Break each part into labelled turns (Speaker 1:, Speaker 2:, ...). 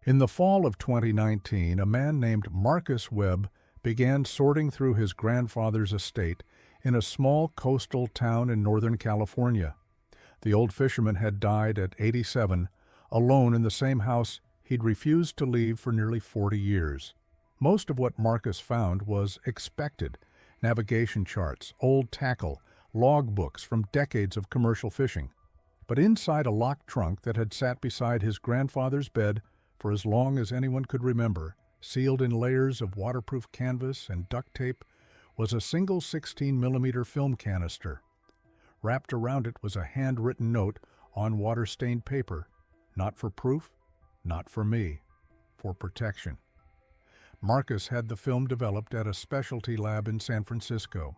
Speaker 1: In the fall of 2019, a man named Marcus Webb began sorting through his grandfather's estate in a small coastal town in Northern California. The old fisherman had died at 87, alone in the same house he'd refused to leave for nearly 40 years. Most of what Marcus found was expected: navigation charts, old tackle, logbooks from decades of commercial fishing. But inside a locked trunk that had sat beside his grandfather's bed for as long as anyone could remember, sealed in layers of waterproof canvas and duct tape, was a single 16mm film canister. Wrapped around it was a handwritten note on water-stained paper: "Not for proof, not for me, for protection." Marcus had the film developed at a specialty lab in San Francisco.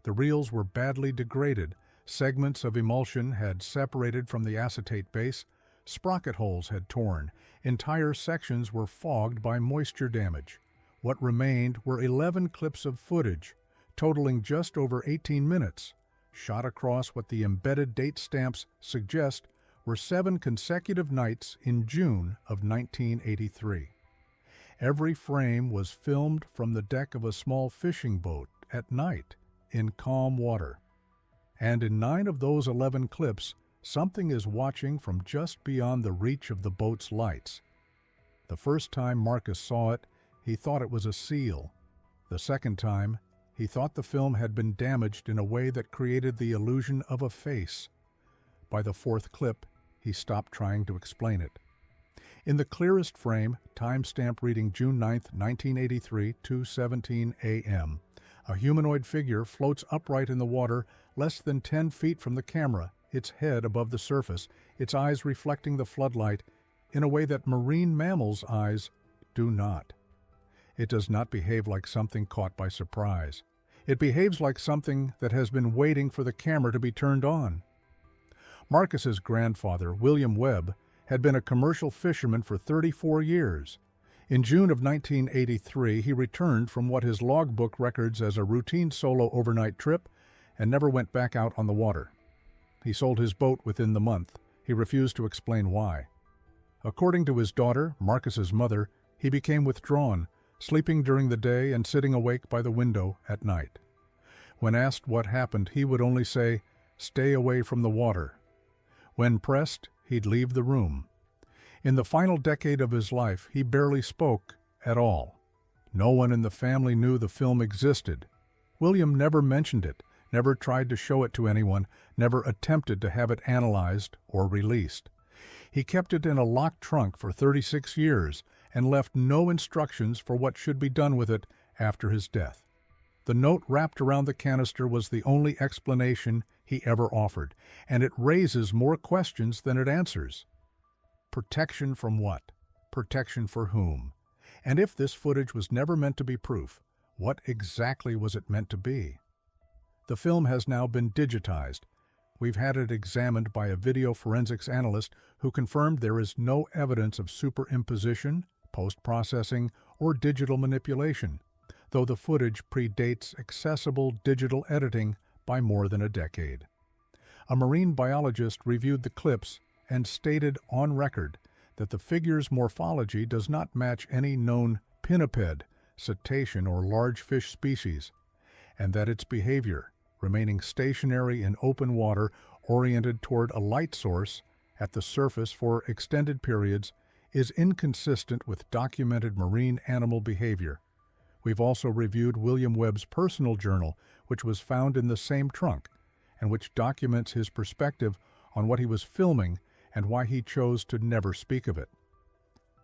Speaker 1: The reels were badly degraded, segments of emulsion had separated from the acetate base, sprocket holes had torn, entire sections were fogged by moisture damage. What remained were 11 clips of footage, totaling just over 18 minutes, shot across what the embedded date stamps suggest were 7 consecutive nights in June of 1983. Every frame was filmed from the deck of a small fishing boat at night in calm water. And in 9 of those 11 clips, something is watching from just beyond the reach of the boat's lights. The first time Marcus saw it, he thought it was a seal. The second time, he thought the film had been damaged in a way that created the illusion of a face. By the 4th clip, he stopped trying to explain it. In the clearest frame, timestamp reading June 9, 1983, 2:17 a.m., a humanoid figure floats upright in the water less than 10 feet from the camera, its head above the surface, its eyes reflecting the floodlight in a way that marine mammals' eyes do not. It does not behave like something caught by surprise. It behaves like something that has been waiting for the camera to be turned on. Marcus's grandfather, William Webb, had been a commercial fisherman for 34 years. In June of 1983, he returned from what his logbook records as a routine solo overnight trip and never went back out on the water. He sold his boat within the month. He refused to explain why. According to his daughter, Marcus's mother, he became withdrawn, sleeping during the day and sitting awake by the window at night. When asked what happened, he would only say, "Stay away from the water." When pressed, he'd leave the room. In the final decade of his life, he barely spoke at all. No one in the family knew the film existed. William never mentioned it, never tried to show it to anyone, never attempted to have it analyzed or released. He kept it in a locked trunk for 36 years and left no instructions for what should be done with it after his death. The note wrapped around the canister was the only explanation he ever offered, and it raises more questions than it answers. Protection from what? Protection for whom? And if this footage was never meant to be proof, what exactly was it meant to be? The film has now been digitized. We've had it examined by a video forensics analyst who confirmed there is no evidence of superimposition, post-processing, or digital manipulation, though the footage predates accessible digital editing by more than a decade. A marine biologist reviewed the clips and stated on record that the figure's morphology does not match any known pinniped, cetacean, or large fish species, and that its behavior, remaining stationary in open water oriented toward a light source at the surface for extended periods, is inconsistent with documented marine animal behavior. We've also reviewed William Webb's personal journal, which was found in the same trunk, and which documents his perspective on what he was filming and why he chose to never speak of it.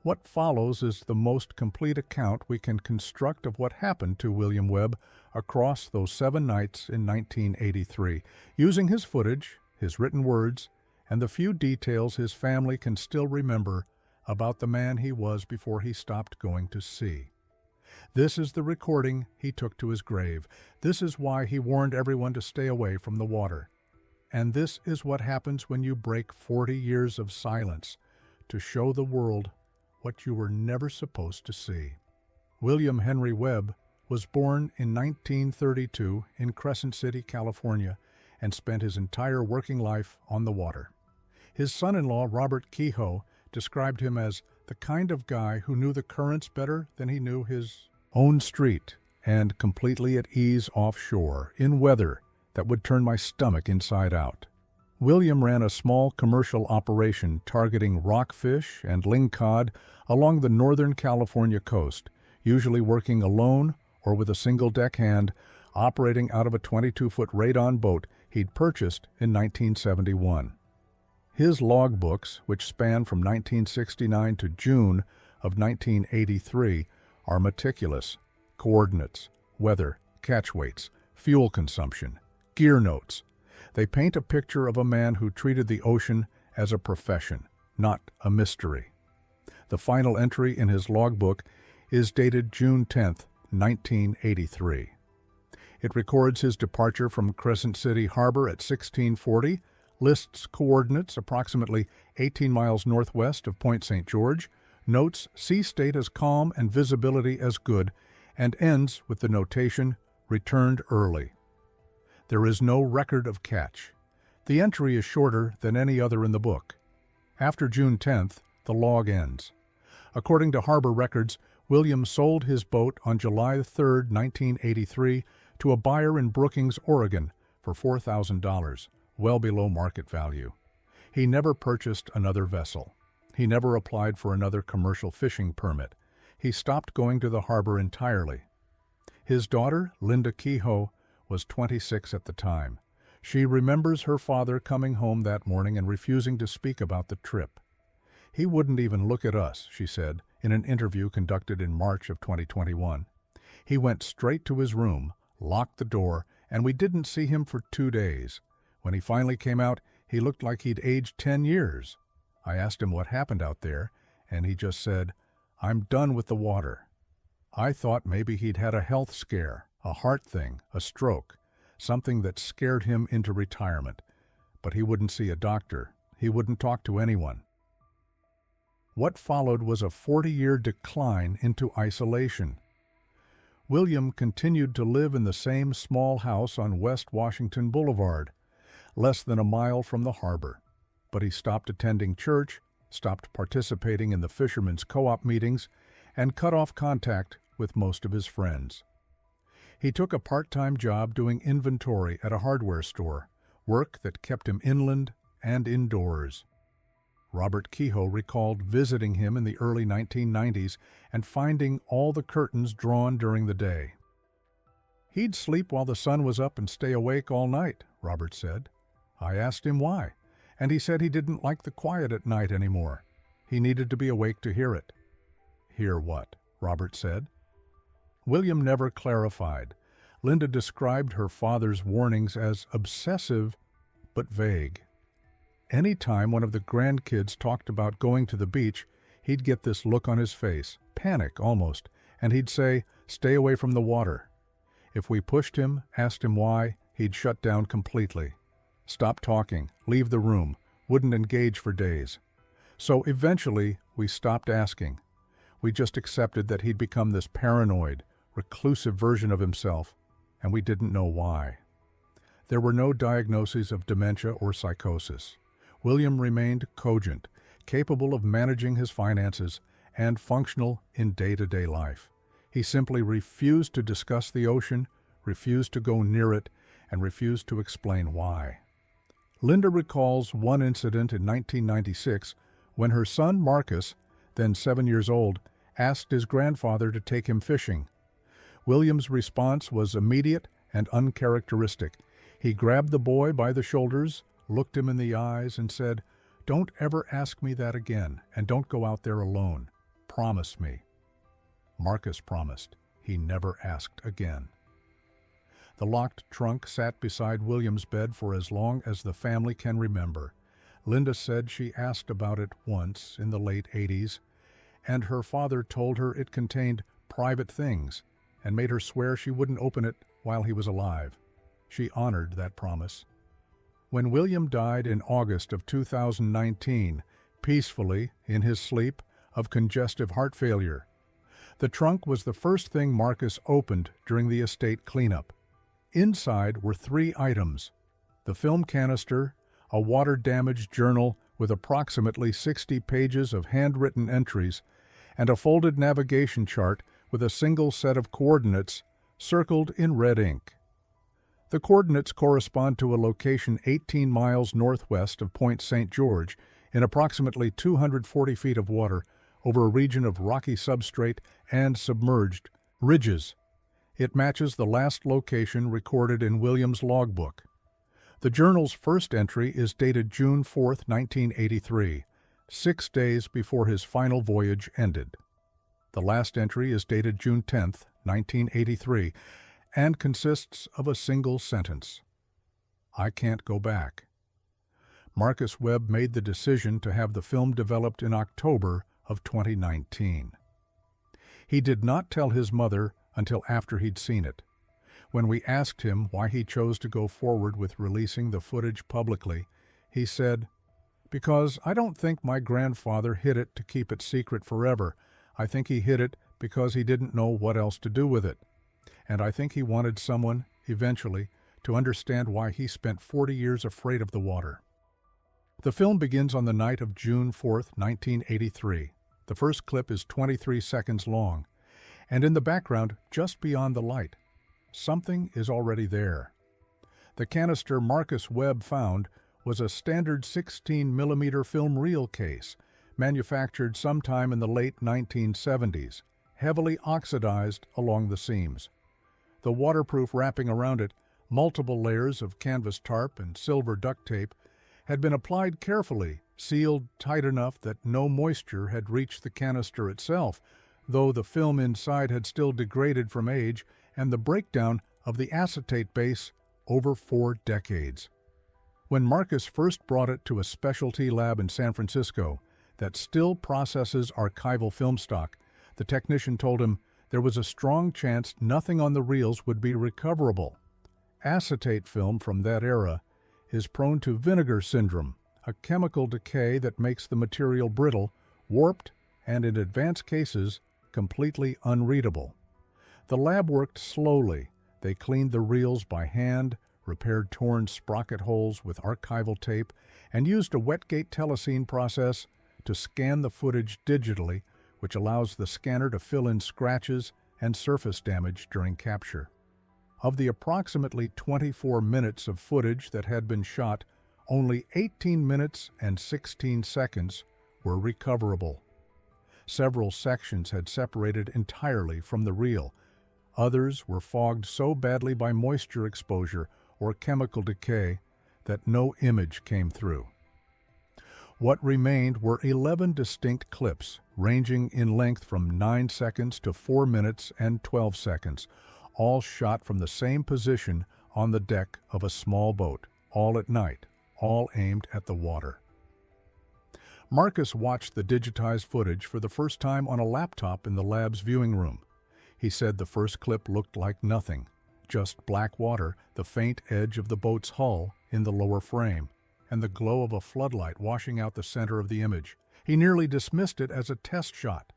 Speaker 1: What follows is the most complete account we can construct of what happened to William Webb across those 7 nights in 1983, using his footage, his written words, and the few details his family can still remember about the man he was before he stopped going to sea. This is the recording he took to his grave. This is why he warned everyone to stay away from the water. And this is what happens when you break 40 years of silence to show the world what you were never supposed to see. William Henry Webb was born in 1932 in Crescent City, California, and spent his entire working life on the water. His son-in-law, Robert Kehoe, described him as the kind of guy who knew the currents better than he knew his own street, and completely at ease offshore, in weather that would turn my stomach inside out. William ran a small commercial operation targeting rockfish and lingcod along the northern California coast, usually working alone or with a single deckhand, operating out of a 22-foot radon boat he'd purchased in 1971. His logbooks, which span from 1969 to June of 1983, are meticulous. Coordinates, weather, catch weights, fuel consumption, gear notes. They paint a picture of a man who treated the ocean as a profession, not a mystery. The final entry in his logbook is dated June 10, 1983. It records his departure from Crescent City Harbor at 1640, lists coordinates approximately 18 miles northwest of Point St. George, notes sea state as calm and visibility as good, and ends with the notation, returned early. There is no record of catch. The entry is shorter than any other in the book. After June 10th, the log ends. According to harbor records, William sold his boat on July 3, 1983, to a buyer in Brookings, Oregon, for $4,000, well below market value. He never purchased another vessel. He never applied for another commercial fishing permit. He stopped going to the harbor entirely. His daughter, Linda Kehoe, was 26 at the time. She remembers her father coming home that morning and refusing to speak about the trip. He wouldn't even look at us, she said, in an interview conducted in March of 2021. He went straight to his room, locked the door, and we didn't see him for 2 days. When he finally came out, he looked like he'd aged 10 years. I asked him what happened out there, and he just said, "I'm done with the water." I thought maybe he'd had a health scare, a heart thing, a stroke, something that scared him into retirement. But he wouldn't see a doctor. He wouldn't talk to anyone. What followed was a 40-year decline into isolation. William continued to live in the same small house on West Washington Boulevard, less than a mile from the harbor. But he stopped attending church, stopped participating in the Fisherman's co-op meetings, and cut off contact with most of his friends. He took a part-time job doing inventory at a hardware store, work that kept him inland and indoors. Robert Kehoe recalled visiting him in the early 1990s and finding all the curtains drawn during the day. He'd sleep while the sun was up and stay awake all night, Robert said. I asked him why, and he said he didn't like the quiet at night anymore. He needed to be awake to hear it. Hear what? Robert said. William never clarified. Linda described her father's warnings as obsessive but vague. Any time one of the grandkids talked about going to the beach, he'd get this look on his face, panic almost, and he'd say, "Stay away from the water." If we pushed him, asked him why, he'd shut down completely. Stop talking, leave the room, wouldn't engage for days. So eventually, we stopped asking. We just accepted that he'd become this paranoid, reclusive version of himself, and we didn't know why. There were no diagnoses of dementia or psychosis. William remained cogent, capable of managing his finances, and functional in day-to-day life. He simply refused to discuss the ocean, refused to go near it, and refused to explain why. Linda recalls one incident in 1996 when her son Marcus, then 7 years old, asked his grandfather to take him fishing. William's response was immediate and uncharacteristic. He grabbed the boy by the shoulders, looked him in the eyes, and said, "Don't ever ask me that again, and don't go out there alone. Promise me." Marcus promised. He never asked again. The locked trunk sat beside William's bed for as long as the family can remember. Linda said she asked about it once in the late 80s, and her father told her it contained private things and made her swear she wouldn't open it while he was alive. She honored that promise. When William died in August of 2019, peacefully, in his sleep, of congestive heart failure, the trunk was the first thing Marcus opened during the estate cleanup. Inside were 3 items: the film canister, a water-damaged journal with approximately 60 pages of handwritten entries and a folded navigation chart with a single set of coordinates circled in red ink. The coordinates correspond to a location 18 miles northwest of Point St. George in approximately 240 feet of water over a region of rocky substrate and submerged ridges. It matches the last location recorded in Williams' logbook. The journal's first entry is dated June 4, 1983, 6 days before his final voyage ended. The last entry is dated June 10, 1983, and consists of a single sentence. "I can't go back." Marcus Webb made the decision to have the film developed in October of 2019. He did not tell his mother until after he'd seen it. When we asked him why he chose to go forward with releasing the footage publicly, he said, "Because I don't think my grandfather hid it to keep it secret forever. I think he hid it because he didn't know what else to do with it. And I think he wanted someone, eventually, to understand why he spent 40 years afraid of the water." The film begins on the night of June 4, 1983. The first clip is 23 seconds long, and in the background, just beyond the light, something is already there. The canister Marcus Webb found was a standard 16mm film reel case, manufactured sometime in the late 1970s, heavily oxidized along the seams. The waterproof wrapping around it, multiple layers of canvas tarp and silver duct tape, had been applied carefully, sealed tight enough that no moisture had reached the canister itself, though the film inside had still degraded from age and the breakdown of the acetate base over 4 decades. When Marcus first brought it to a specialty lab in San Francisco that still processes archival film stock, the technician told him there was a strong chance nothing on the reels would be recoverable. Acetate film from that era is prone to vinegar syndrome, a chemical decay that makes the material brittle, warped, and in advanced cases, completely unreadable. The lab worked slowly. They cleaned the reels by hand, repaired torn sprocket holes with archival tape, and used a wet-gate telecine process to scan the footage digitally, which allows the scanner to fill in scratches and surface damage during capture. Of the approximately 24 minutes of footage that had been shot, only 18 minutes and 16 seconds were recoverable. Several sections had separated entirely from the reel. Others were fogged so badly by moisture exposure or chemical decay that no image came through. What remained were 11 distinct clips, ranging in length from 9 seconds to 4 minutes and 12 seconds, all shot from the same position on the deck of a small boat, all at night, all aimed at the water. Marcus watched the digitized footage for the first time on a laptop in the lab's viewing room. He said the first clip looked like nothing, just black water, the faint edge of the boat's hull in the lower frame, and the glow of a floodlight washing out the center of the image. He nearly dismissed it as a test shot.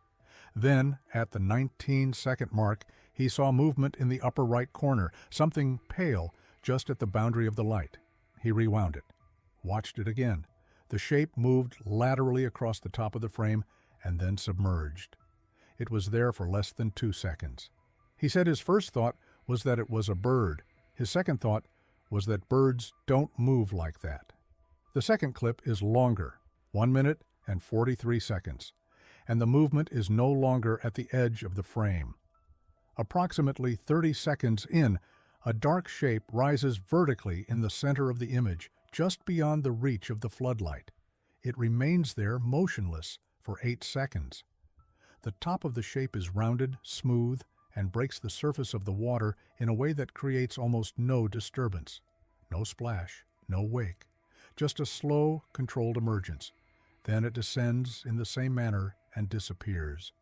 Speaker 1: Then, at the 19-second mark, he saw movement in the upper right corner, something pale just at the boundary of the light. He rewound it, watched it again. The shape moved laterally across the top of the frame and then submerged. It was there for less than 2 seconds. He said his first thought was that it was a bird. His second thought was that birds don't move like that. The second clip is longer, 1 minute and 43 seconds, and the movement is no longer at the edge of the frame. Approximately 30 seconds in, a dark shape rises vertically in the center of the image, just beyond the reach of the floodlight. It remains there motionless for 8 seconds. The top of the shape is rounded, smooth, and breaks the surface of the water in a way that creates almost no disturbance. No splash, no wake, just a slow, controlled emergence. Then it descends in the same manner and disappears.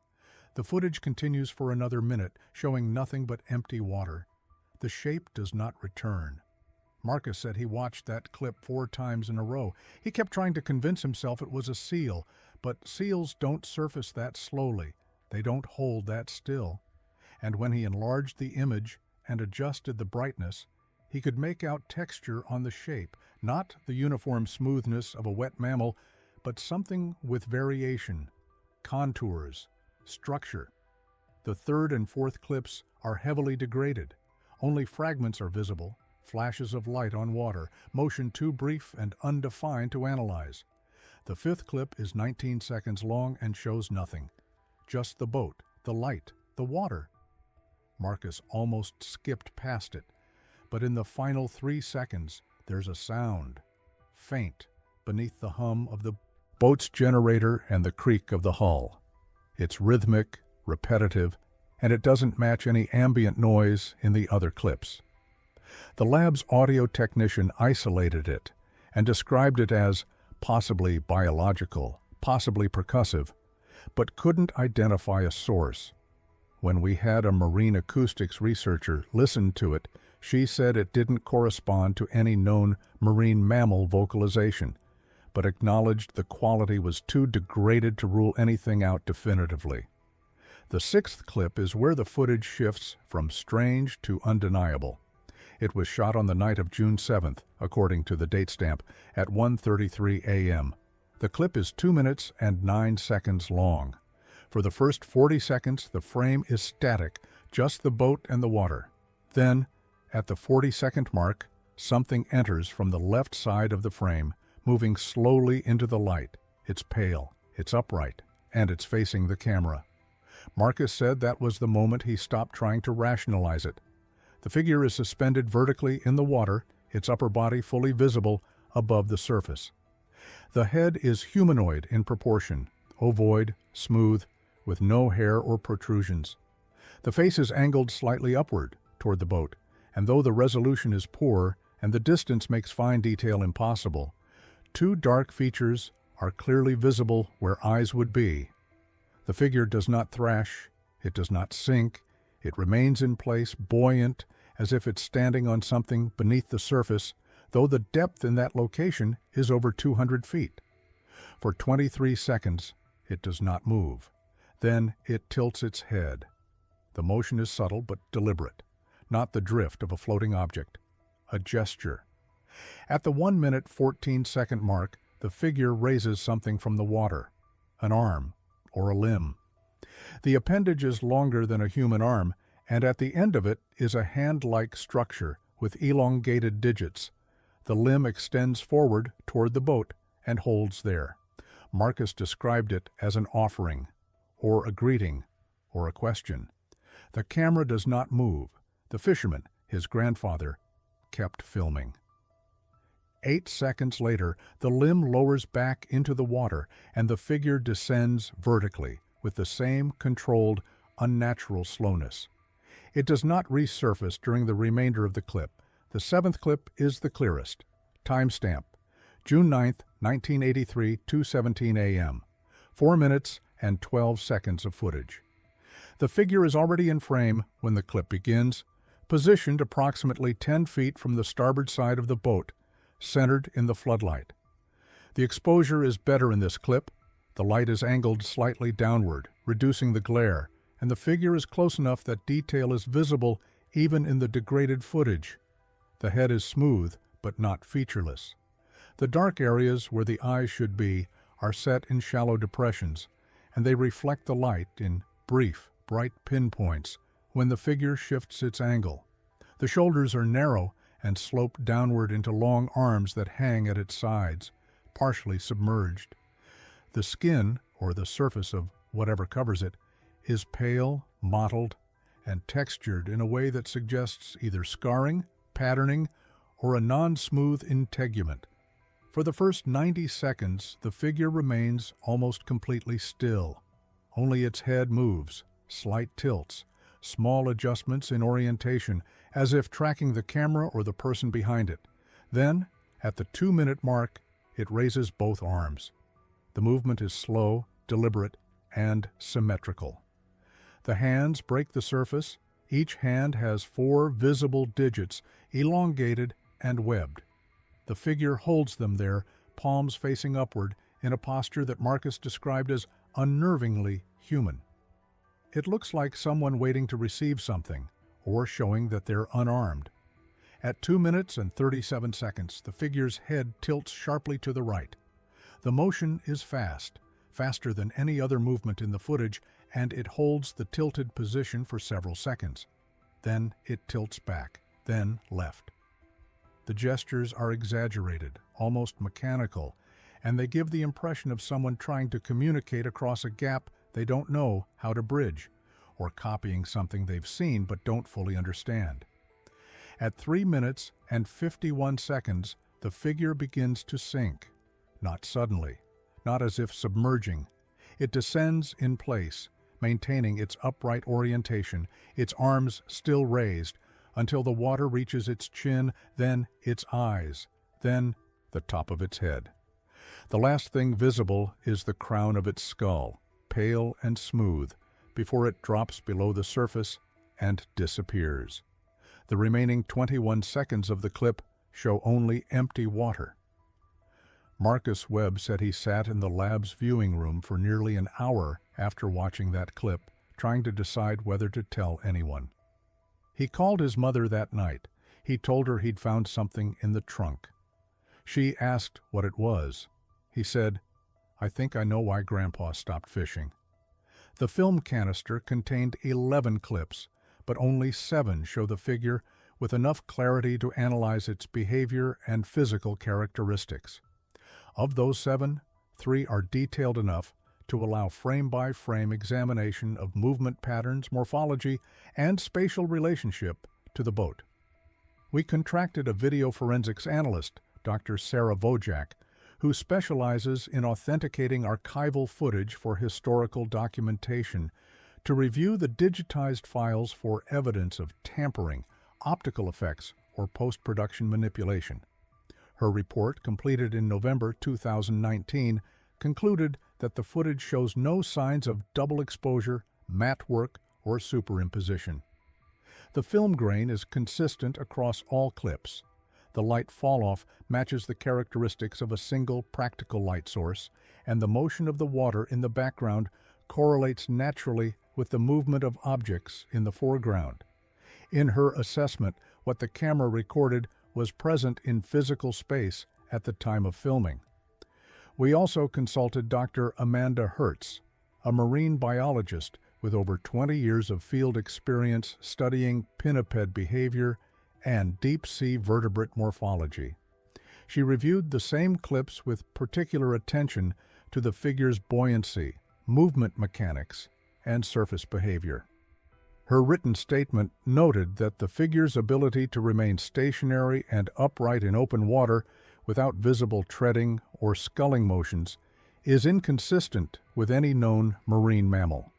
Speaker 1: The footage continues for another minute, showing nothing but empty water. The shape does not return. Marcus said he watched that clip 4 times in a row. He kept trying to convince himself it was a seal, but seals don't surface that slowly. They don't hold that still. And when he enlarged the image and adjusted the brightness, he could make out texture on the shape, not the uniform smoothness of a wet mammal, but something with variation, contours, structure. The third and fourth clips are heavily degraded. Only fragments are visible, flashes of light on water, motion too brief and undefined to analyze. The fifth clip is 19 seconds long and shows nothing. Just the boat, the light, the water. Marcus almost skipped past it, but in the final 3 seconds, there's a sound, faint, beneath the hum of the boat's generator and the creak of the hull. It's rhythmic, repetitive, and it doesn't match any ambient noise in the other clips. The lab's audio technician isolated it and described it as possibly biological, possibly percussive, but couldn't identify a source. When we had a marine acoustics researcher listen to it, she said it didn't correspond to any known marine mammal vocalization, but acknowledged the quality was too degraded to rule anything out definitively. The sixth clip is where the footage shifts from strange to undeniable. It was shot on the night of June 7th, according to the date stamp, at 1:33 a.m. The clip is 2 minutes and 9 seconds long. For the first 40 seconds, the frame is static, just the boat and the water. Then, at the 40-second mark, something enters from the left side of the frame, moving slowly into the light. It's pale, it's upright, and it's facing the camera. Marcus said that was the moment he stopped trying to rationalize it. The figure is suspended vertically in the water, its upper body fully visible above the surface. The head is humanoid in proportion, ovoid, smooth, with no hair or protrusions. The face is angled slightly upward toward the boat, and though the resolution is poor and the distance makes fine detail impossible, 2 dark features are clearly visible where eyes would be. The figure does not thrash, it does not sink, it remains in place, buoyant, as if it's standing on something beneath the surface, though the depth in that location is over 200 feet. For 23 seconds, it does not move. Then it tilts its head. The motion is subtle but deliberate, not the drift of a floating object, a gesture. At the 1-minute 14-second mark, the figure raises something from the water, an arm or a limb. The appendage is longer than a human arm, and at the end of it is a hand-like structure with elongated digits. The limb extends forward toward the boat and holds there. Marcus described it as an offering, or a greeting, or a question. The camera does not move. The fisherman, his grandfather, kept filming. 8 seconds later, the limb lowers back into the water, and the figure descends vertically with the same controlled, unnatural slowness. It does not resurface during the remainder of the clip. The 7th clip is the clearest. Timestamp: June 9th, 1983, 2:17 a.m. 4 minutes and 12 seconds of footage. The figure is already in frame when the clip begins, positioned approximately 10 feet from the starboard side of the boat, centered in the floodlight. The exposure is better in this clip. The light is angled slightly downward, reducing the glare, and the figure is close enough that detail is visible even in the degraded footage. The head is smooth, but not featureless. The dark areas where the eyes should be are set in shallow depressions, and they reflect the light in brief, bright pinpoints when the figure shifts its angle. The shoulders are narrow and slope downward into long arms that hang at its sides, partially submerged. The skin, or the surface of whatever covers it, is pale, mottled, and textured in a way that suggests either scarring, patterning, or a non-smooth integument. For the first 90 seconds, the figure remains almost completely still. Only its head moves, slight tilts, small adjustments in orientation, as if tracking the camera or the person behind it. Then, at the 2-minute mark, it raises both arms. The movement is slow, deliberate, and symmetrical. The hands break the surface. Each hand has 4 visible digits, elongated and webbed. The figure holds them there, palms facing upward, in a posture that Marcus described as unnervingly human. It looks like someone waiting to receive something, or showing that they're unarmed. At 2 minutes and 37 seconds, the figure's head tilts sharply to the right. The motion is fast, faster than any other movement in the footage, and it holds the tilted position for several seconds. Then it tilts back, then left. The gestures are exaggerated, almost mechanical, and they give the impression of someone trying to communicate across a gap they don't know how to bridge, or copying something they've seen but don't fully understand. At 3 minutes and 51 seconds, the figure begins to sink. Not suddenly, not as if submerging. It descends in place, maintaining its upright orientation, its arms still raised, until the water reaches its chin, then its eyes, then the top of its head. The last thing visible is the crown of its skull, pale and smooth, before it drops below the surface and disappears. The remaining 21 seconds of the clip show only empty water. Marcus Webb said he sat in the lab's viewing room for nearly an hour after watching that clip, trying to decide whether to tell anyone. He called his mother that night. He told her he'd found something in the trunk. She asked what it was. He said, "I think I know why Grandpa stopped fishing." The film canister contained 11 clips, but only 7 show the figure with enough clarity to analyze its behavior and physical characteristics. Of those 7, 3 are detailed enough to allow frame-by-frame examination of movement patterns, morphology, and spatial relationship to the boat. We contracted a video forensics analyst, Dr. Sarah Vojak, who specializes in authenticating archival footage for historical documentation, to review the digitized files for evidence of tampering, optical effects, or post-production manipulation. Her report, completed in November 2019, concluded that the footage shows no signs of double exposure, matte work, or superimposition. The film grain is consistent across all clips. The light fall-off matches the characteristics of a single practical light source, and the motion of the water in the background correlates naturally with the movement of objects in the foreground. In her assessment, what the camera recorded was present in physical space at the time of filming. We also consulted Dr. Amanda Hertz, a marine biologist with over 20 years of field experience studying pinniped behavior and deep-sea vertebrate morphology. She reviewed the same clips with particular attention to the figure's buoyancy, movement mechanics, and surface behavior. Her written statement noted that the figure's ability to remain stationary and upright in open water without visible treading or sculling motions is inconsistent with any known marine mammal.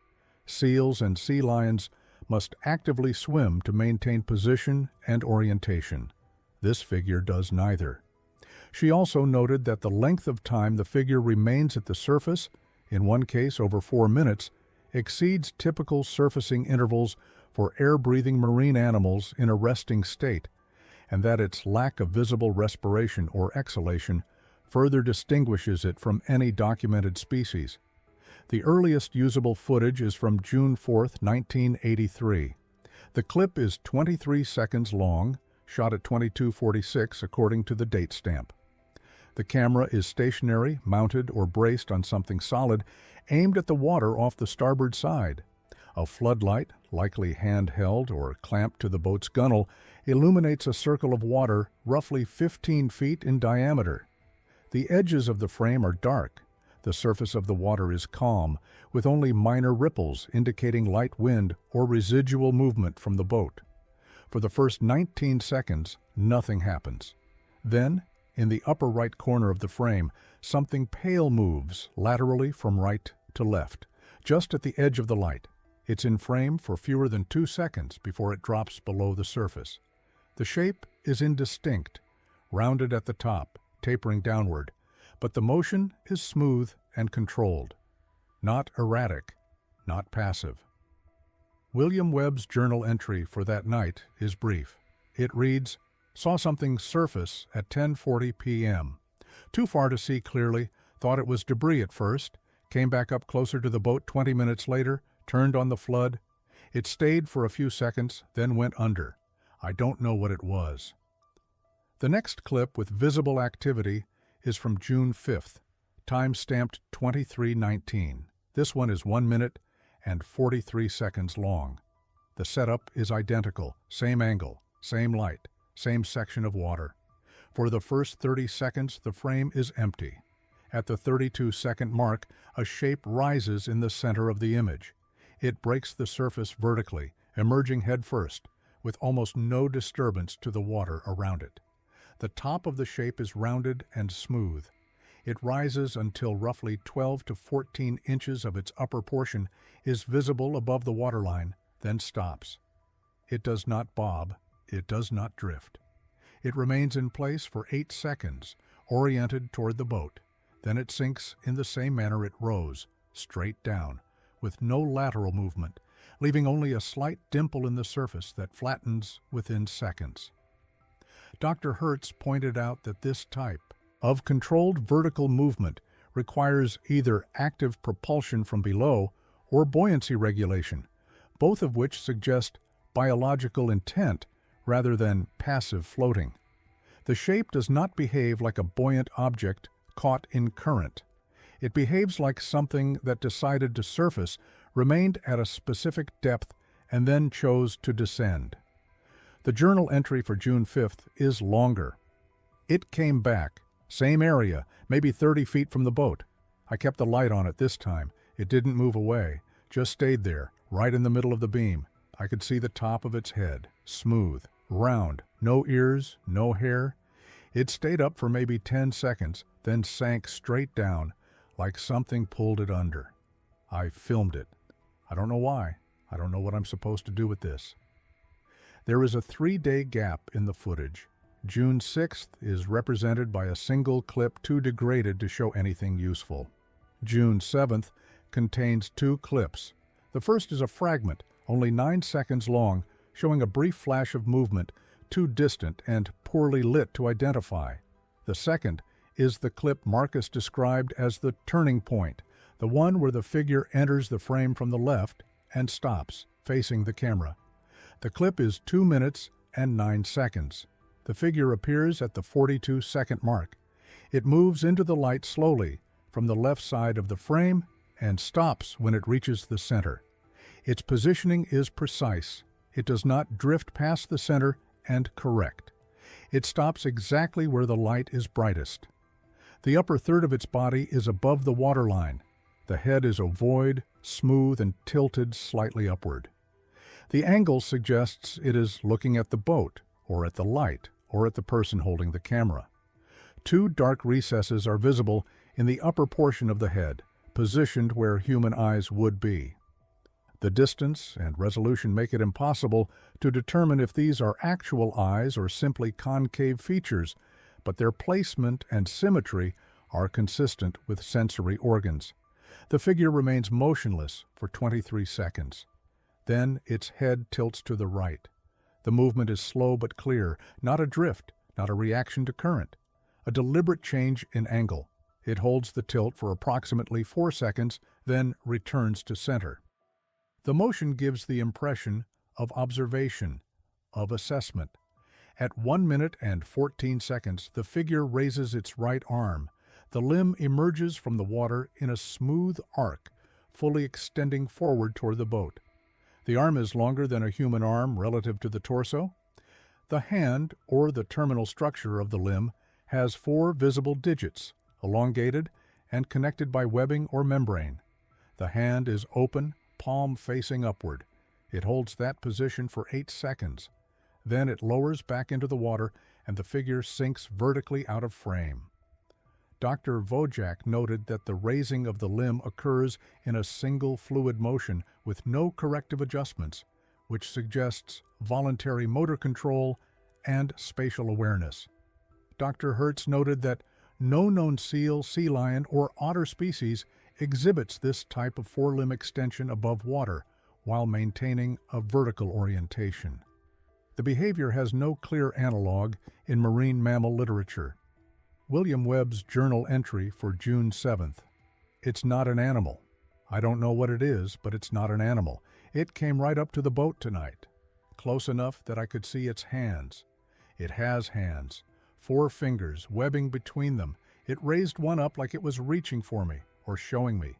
Speaker 1: Seals and sea lions must actively swim to maintain position and orientation. This figure does neither. She also noted that the length of time the figure remains at the surface, in one case over 4 minutes, exceeds typical surfacing intervals for air-breathing marine animals in a resting state, and that its lack of visible respiration or exhalation further distinguishes it from any documented species. The earliest usable footage is from June 4, 1983. The clip is 23 seconds long, shot at 22:46 according to the date stamp. The camera is stationary, mounted or braced on something solid, aimed at the water off the starboard side. A floodlight, likely handheld or clamped to the boat's gunwale, illuminates a circle of water roughly 15 feet in diameter. The edges of the frame are dark. The surface of the water is calm, with only minor ripples indicating light wind or residual movement from the boat. For the first 19 seconds, nothing happens. Then, in the upper right corner of the frame, something pale moves laterally from right to left, just at the edge of the light. It's in frame for fewer than 2 seconds before it drops below the surface. The shape is indistinct, rounded at the top, tapering downward, but the motion is smooth and controlled. Not erratic, not passive. William Webb's journal entry for that night is brief. It reads, "Saw something surface at 10:40 p.m. Too far to see clearly, thought it was debris at first, came back up closer to the boat 20 minutes later, turned on the flood. It stayed for a few seconds, then went under. I don't know what it was." The next clip with visible activity is from June 5th, time stamped 23:19. This one is 1 minute and 43 seconds long. The setup is identical, same angle, same light, same section of water. For the first 30 seconds, the frame is empty. At the 32-second mark, a shape rises in the center of the image. It breaks the surface vertically, emerging headfirst, with almost no disturbance to the water around it. The top of the shape is rounded and smooth. It rises until roughly 12 to 14 inches of its upper portion is visible above the waterline, then stops. It does not bob, it does not drift. It remains in place for 8 seconds, oriented toward the boat. Then it sinks in the same manner it rose, straight down, with no lateral movement, leaving only a slight dimple in the surface that flattens within seconds. Dr. Hertz pointed out that this type of controlled vertical movement requires either active propulsion from below or buoyancy regulation, both of which suggest biological intent rather than passive floating. The shape does not behave like a buoyant object caught in current. It behaves like something that decided to surface, remained at a specific depth, and then chose to descend. The journal entry for June 5th is longer. It came back, same area, maybe 30 feet from the boat. I kept the light on it this time. It didn't move away, just stayed there, right in the middle of the beam. I could see the top of its head, smooth, round, no ears, no hair. It stayed up for maybe 10 seconds, then sank straight down, like something pulled it under. I filmed it. I don't know why. I don't know what I'm supposed to do with this. There is a 3-day gap in the footage. June 6th is represented by a single clip too degraded to show anything useful. June 7th contains 2 clips. The first is a fragment, only 9 seconds long, showing a brief flash of movement, too distant and poorly lit to identify. The second is the clip Marcus described as the turning point, the one where the figure enters the frame from the left and stops, facing the camera. The clip is 2 minutes and 9 seconds. The figure appears at the 42-second mark. It moves into the light slowly from the left side of the frame and stops when it reaches the center. Its positioning is precise. It does not drift past the center and correct. It stops exactly where the light is brightest. The upper third of its body is above the waterline. The head is ovoid, smooth, and tilted slightly upward. The angle suggests it is looking at the boat, or at the light, or at the person holding the camera. 2 dark recesses are visible in the upper portion of the head, positioned where human eyes would be. The distance and resolution make it impossible to determine if these are actual eyes or simply concave features, but their placement and symmetry are consistent with sensory organs. The figure remains motionless for 23 seconds. Then its head tilts to the right. The movement is slow but clear, not a drift, not a reaction to current. A deliberate change in angle. It holds the tilt for approximately 4 seconds, then returns to center. The motion gives the impression of observation, of assessment. At 1 minute and 14 seconds, the figure raises its right arm. The limb emerges from the water in a smooth arc, fully extending forward toward the boat. The arm is longer than a human arm relative to the torso. The hand, or the terminal structure of the limb, has 4 visible digits, elongated and connected by webbing or membrane. The hand is open, palm facing upward. It holds that position for 8 seconds. Then it lowers back into the water and the figure sinks vertically out of frame. Dr. Wojak noted that the raising of the limb occurs in a single fluid motion with no corrective adjustments, which suggests voluntary motor control and spatial awareness. Dr. Hertz noted that no known seal, sea lion, or otter species exhibits this type of forelimb extension above water while maintaining a vertical orientation. The behavior has no clear analog in marine mammal literature. William Webb's journal entry for June 7th. It's not an animal. I don't know what it is, but it's not an animal. It came right up to the boat tonight, close enough that I could see its hands. It has hands, 4 fingers, webbing between them. It raised one up like it was reaching for me or showing me.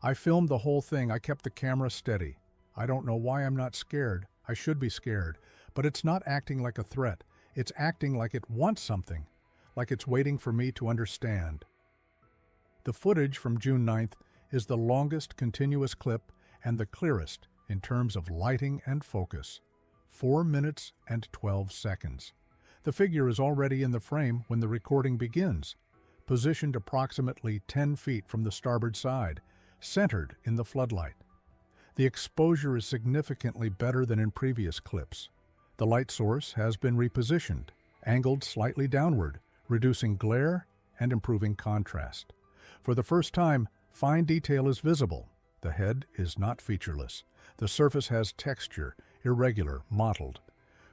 Speaker 1: I filmed the whole thing. I kept the camera steady. I don't know why I'm not scared. I should be scared. But it's not acting like a threat. It's acting like it wants something, like it's waiting for me to understand. The footage from June 9th is the longest continuous clip and the clearest in terms of lighting and focus. 4 minutes and 12 seconds. The figure is already in the frame when the recording begins, positioned approximately 10 feet from the starboard side, centered in the floodlight. The exposure is significantly better than in previous clips. The light source has been repositioned, angled slightly downward, reducing glare and improving contrast. For the first time, fine detail is visible. The head is not featureless. The surface has texture, irregular, mottled,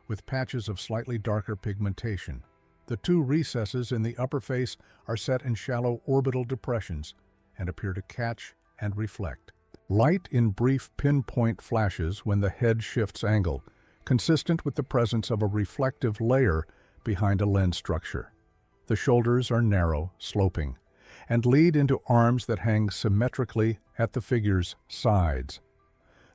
Speaker 1: with patches of slightly darker pigmentation. The two recesses in the upper face are set in shallow orbital depressions and appear to catch and reflect. Light in brief pinpoint flashes when the head shifts angle, consistent with the presence of a reflective layer behind a lens structure. The shoulders are narrow, sloping, and lead into arms that hang symmetrically at the figure's sides.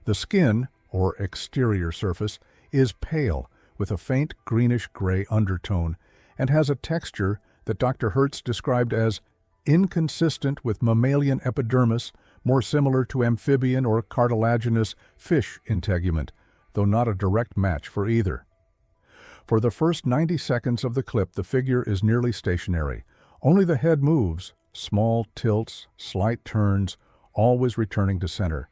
Speaker 1: The skin, or exterior surface, is pale with a faint greenish-gray undertone and has a texture that Dr. Hertz described as inconsistent with mammalian epidermis, more similar to amphibian or cartilaginous fish integument, though not a direct match for either. For the first 90 seconds of the clip, the figure is nearly stationary. Only the head moves, small tilts, slight turns, always returning to center.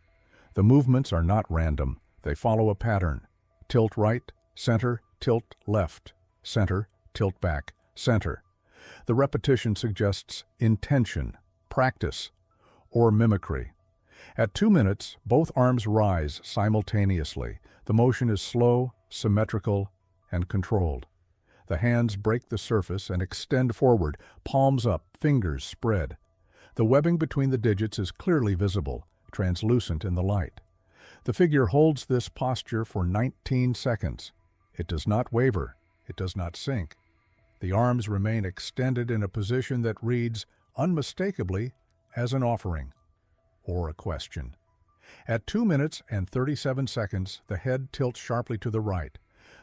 Speaker 1: The movements are not random. They follow a pattern. Tilt right, center, tilt left, center, tilt back, center. The repetition suggests intention, practice, or mimicry. At 2 minutes, both arms rise simultaneously. The motion is slow, symmetrical, and controlled. The hands break the surface and extend forward, palms up, fingers spread. The webbing between the digits is clearly visible, translucent in the light. The figure holds this posture for 19 seconds. It does not waver. It does not sink. The arms remain extended in a position that reads unmistakably as an offering or a question. At 2 minutes and 37 seconds, the head tilts sharply to the right.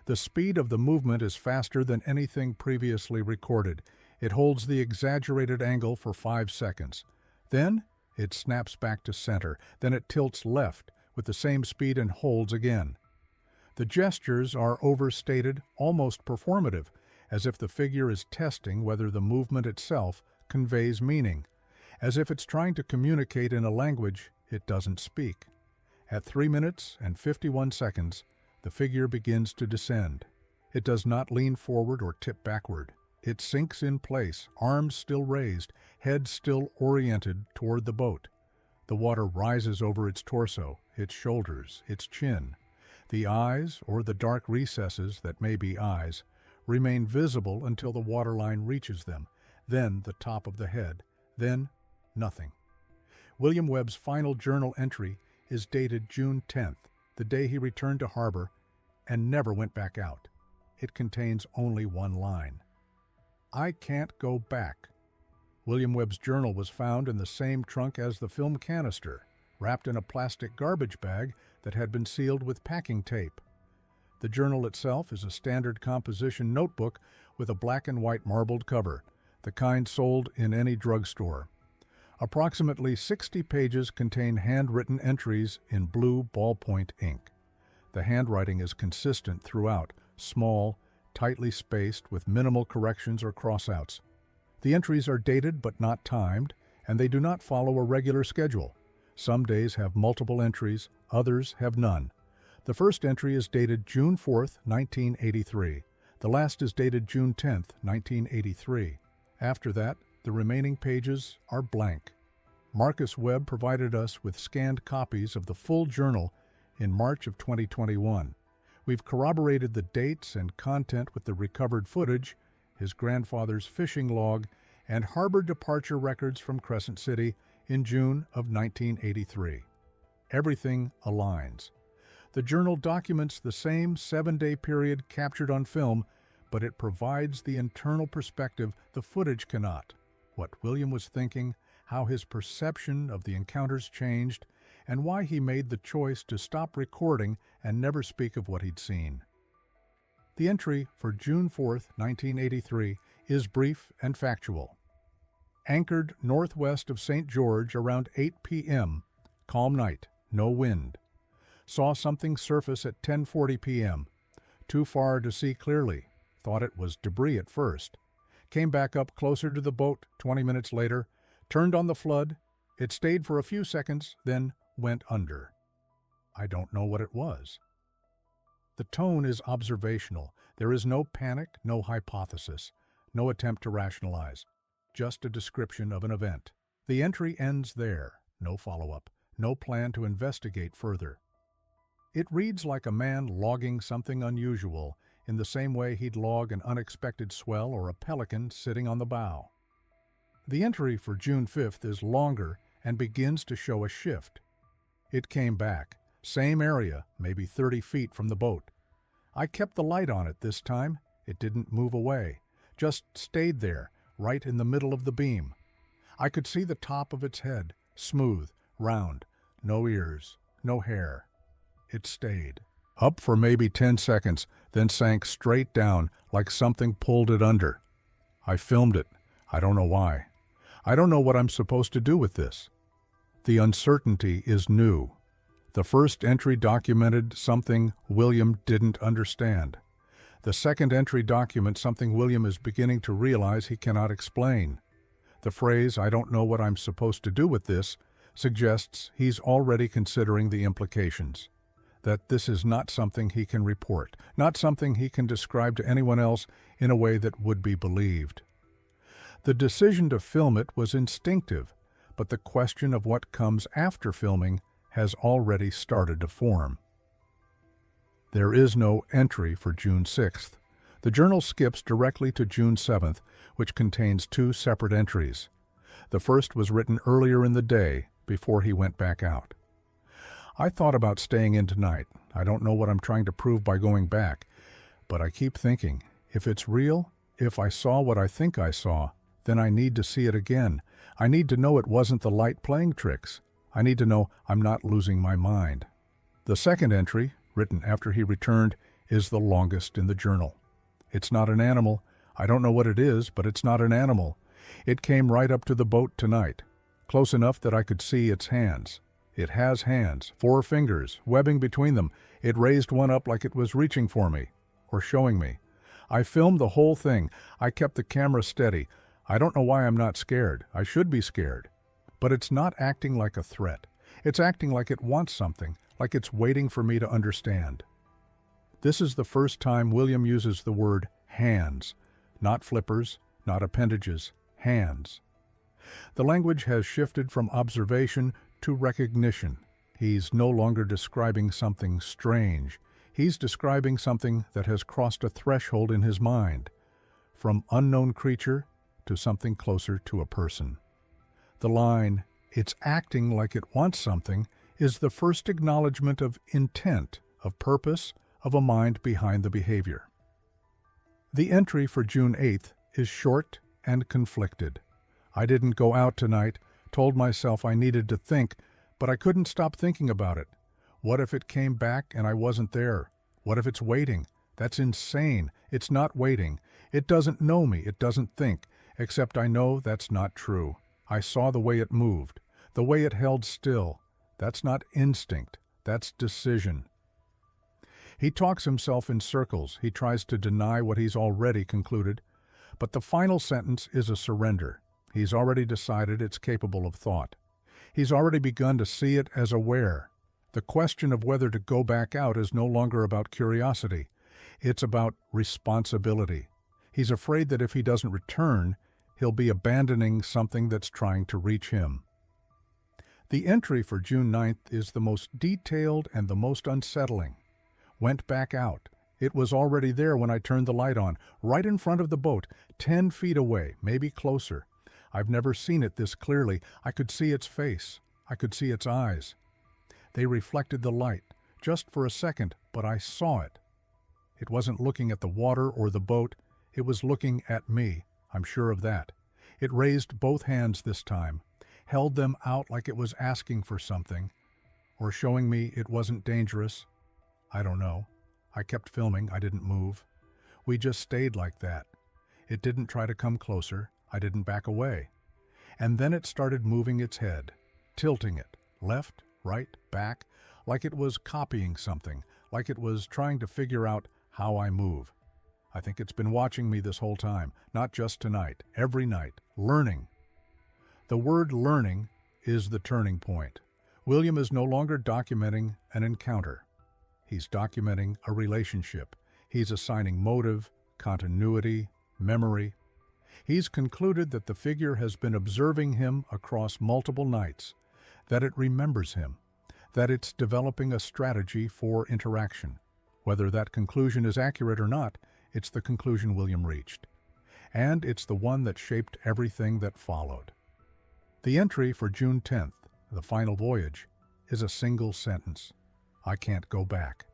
Speaker 1: The speed of the movement is faster than anything previously recorded. It holds the exaggerated angle for 5 seconds. Then it snaps back to center. Then it tilts left with the same speed and holds again. The gestures are overstated, almost performative, as if the figure is testing whether the movement itself conveys meaning, as if it's trying to communicate in a language it doesn't speak. At 3 minutes and 51 seconds, the figure begins to descend. It does not lean forward or tip backward. It sinks in place, arms still raised, head still oriented toward the boat. The water rises over its torso, its shoulders, its chin. The eyes, or the dark recesses that may be eyes, remain visible until the waterline reaches them, then the top of the head, then nothing. William Webb's final journal entry is dated June 10th, the day he returned to harbor and never went back out. It contains only one line. I can't go back. William Webb's journal was found in the same trunk as the film canister, wrapped in a plastic garbage bag that had been sealed with packing tape. The journal itself is a standard composition notebook with a black and white marbled cover, the kind sold in any drugstore. Approximately 60 pages contain handwritten entries in blue ballpoint ink. The handwriting is consistent throughout, small, tightly spaced with minimal corrections or crossouts. The entries are dated but not timed, and they do not follow a regular schedule. Some days have multiple entries, others have none. The first entry is dated June 4th, 1983. The last is dated June 10th, 1983. After that, the remaining pages are blank. Marcus Webb provided us with scanned copies of the full journal in March of 2021. We've corroborated the dates and content with the recovered footage, his grandfather's fishing log, and harbor departure records from Crescent City in June of 1983. Everything aligns. The journal documents the same 7-day period captured on film, but it provides the internal perspective the footage cannot. what William was thinking, how his perception of the encounters changed, and why he made the choice to stop recording and never speak of what he'd seen. The entry for June 4, 1983, is brief and factual. Anchored northwest of St. George around 8 p.m., calm night, no wind. Saw something surface at 10:40 p.m., too far to see clearly, thought it was debris at first. Came back up closer to the boat 20 minutes later, turned on the flood. It stayed for a few seconds, then went under. I don't know what it was. The tone is observational. There is no panic, no hypothesis, no attempt to rationalize, just a description of an event. The entry ends there, no follow-up, no plan to investigate further. It reads like a man logging something unusual in the same way he'd log an unexpected swell or a pelican sitting on the bow. The entry for June 5th is longer and begins to show a shift. It came back, same area, maybe 30 feet from the boat. I kept the light on it this time. It didn't move away, just stayed there, right in the middle of the beam. I could see the top of its head, smooth, round, no ears, no hair. It stayed. Up for maybe 10 seconds, then sank straight down like something pulled it under. I filmed it. I don't know why. I don't know what I'm supposed to do with this. The uncertainty is new. The first entry documented something William didn't understand. The second entry documents something William is beginning to realize he cannot explain. The phrase, "I don't know what I'm supposed to do with this," suggests he's already considering the implications. That this is not something he can report, not something he can describe to anyone else in a way that would be believed. The decision to film it was instinctive, but the question of what comes after filming has already started to form. There is no entry for June 6th. The journal skips directly to June 7th, which contains 2 separate entries. The first was written earlier in the day, before he went back out. I thought about staying in tonight. I don't know what I'm trying to prove by going back, but I keep thinking, if it's real, if I saw what I think I saw, then I need to see it again. I need to know it wasn't the light playing tricks. I need to know I'm not losing my mind. The second entry, written after he returned, is the longest in the journal. It's not an animal. I don't know what it is, but it's not an animal. It came right up to the boat tonight, close enough that I could see its hands. It has hands, 4 fingers, webbing between them. It raised one up like it was reaching for me, or showing me. I filmed the whole thing. I kept the camera steady. I don't know why I'm not scared. I should be scared. But it's not acting like a threat. It's acting like it wants something, like it's waiting for me to understand. This is the first time William uses the word hands, not flippers, not appendages, hands. The language has shifted from observation to recognition. He's no longer describing something strange. He's describing something that has crossed a threshold in his mind, from unknown creature to something closer to a person. The line, "It's acting like it wants something," is the first acknowledgement of intent, of purpose, of a mind behind the behavior. The entry for June 8th is short and conflicted. I didn't go out tonight, told myself I needed to think, but I couldn't stop thinking about it. What if it came back and I wasn't there? What if it's waiting? That's insane. It's not waiting. It doesn't know me. It doesn't think, except I know that's not true. I saw the way it moved, the way it held still. That's not instinct. That's decision. He talks himself in circles. He tries to deny what he's already concluded. But the final sentence is a surrender. He's already decided it's capable of thought. He's already begun to see it as aware. The question of whether to go back out is no longer about curiosity. It's about responsibility. He's afraid that if he doesn't return, he'll be abandoning something that's trying to reach him. The entry for June 9th is the most detailed and the most unsettling. Went back out. It was already there when I turned the light on, right in front of the boat, 10 feet away, maybe closer. I've never seen it this clearly. I could see its face. I could see its eyes. They reflected the light, just for a second, but I saw it. It wasn't looking at the water or the boat. It was looking at me. I'm sure of that. It raised both hands this time, held them out like it was asking for something, or showing me it wasn't dangerous. I don't know. I kept filming, I didn't move. We just stayed like that. It didn't try to come closer, I didn't back away. And then it started moving its head, tilting it, left, right, back, like it was copying something, like it was trying to figure out how I move. I think it's been watching me this whole time, not just tonight, every night, learning. The word learning is the turning point. William is no longer documenting an encounter. He's documenting a relationship. He's assigning motive, continuity, memory. He's concluded that the figure has been observing him across multiple nights, that it remembers him, that it's developing a strategy for interaction. Whether that conclusion is accurate or not, it's the conclusion William reached. And it's the one that shaped everything that followed. The entry for June 10th, the final voyage, is a single sentence. I can't go back.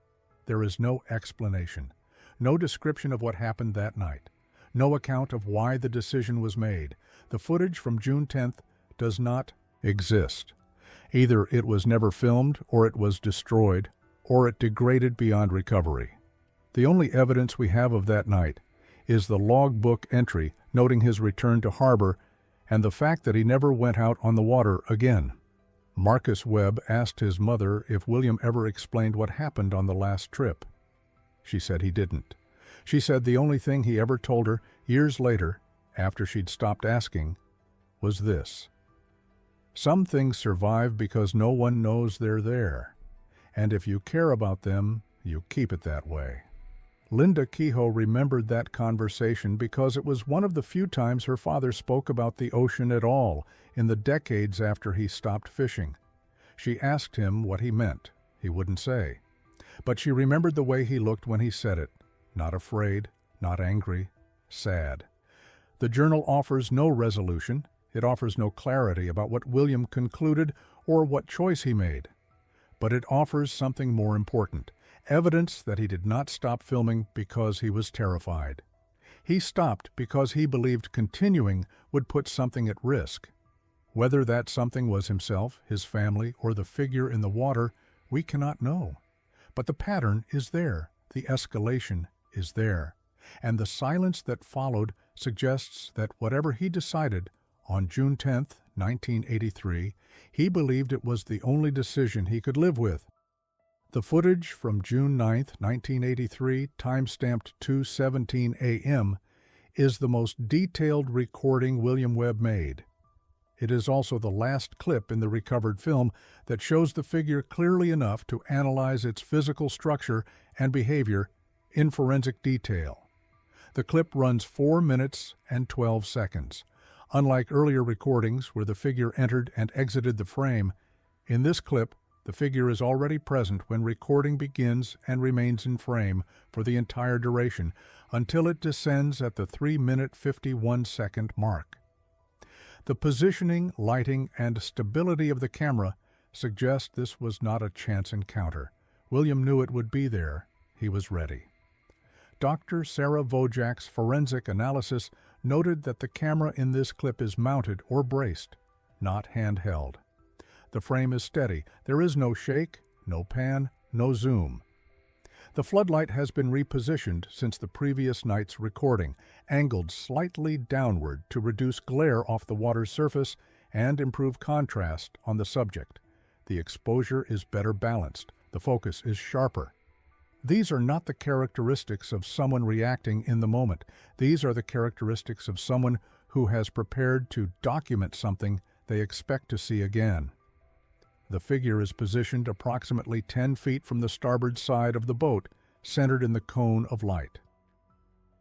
Speaker 1: There is no explanation, no description of what happened that night, no account of why the decision was made. The footage from June 10th does not exist. Either it was never filmed, or it was destroyed, or it degraded beyond recovery. The only evidence we have of that night is the logbook entry noting his return to harbor and the fact that he never went out on the water again. Marcus Webb asked his mother if William ever explained what happened on the last trip. She said he didn't. She said the only thing he ever told her years later, after she'd stopped asking, was this: "Some things survive because no one knows they're there, and if you care about them, you keep it that way." Linda Kehoe remembered that conversation because it was one of the few times her father spoke about the ocean at all in the decades after he stopped fishing. She asked him what he meant. He wouldn't say. But she remembered the way he looked when he said it. Not afraid, not angry, sad. The journal offers no resolution. It offers no clarity about what William concluded or what choice he made. But it offers something more important. Evidence that he did not stop filming because he was terrified. He stopped because he believed continuing would put something at risk. Whether that something was himself, his family, or the figure in the water, we cannot know. But the pattern is there, the escalation is there, and the silence that followed suggests that whatever he decided on June 10th, 1983, he believed it was the only decision he could live with. The footage from June 9th, 1983, time-stamped 2:17 a.m., is the most detailed recording William Webb made. It is also the last clip in the recovered film that shows the figure clearly enough to analyze its physical structure and behavior in forensic detail. The clip runs 4 minutes and 12 seconds. Unlike earlier recordings where the figure entered and exited the frame, in this clip, the figure is already present when recording begins and remains in frame for the entire duration until it descends at the 3-minute 51-second mark. The positioning, lighting, and stability of the camera suggest this was not a chance encounter. William knew it would be there. He was ready. Dr. Sarah Vojak's forensic analysis noted that the camera in this clip is mounted or braced, not handheld. The frame is steady. There is no shake, no pan, no zoom. The floodlight has been repositioned since the previous night's recording, angled slightly downward to reduce glare off the water's surface and improve contrast on the subject. The exposure is better balanced. The focus is sharper. These are not the characteristics of someone reacting in the moment. These are the characteristics of someone who has prepared to document something they expect to see again. The figure is positioned approximately 10 feet from the starboard side of the boat, centered in the cone of light.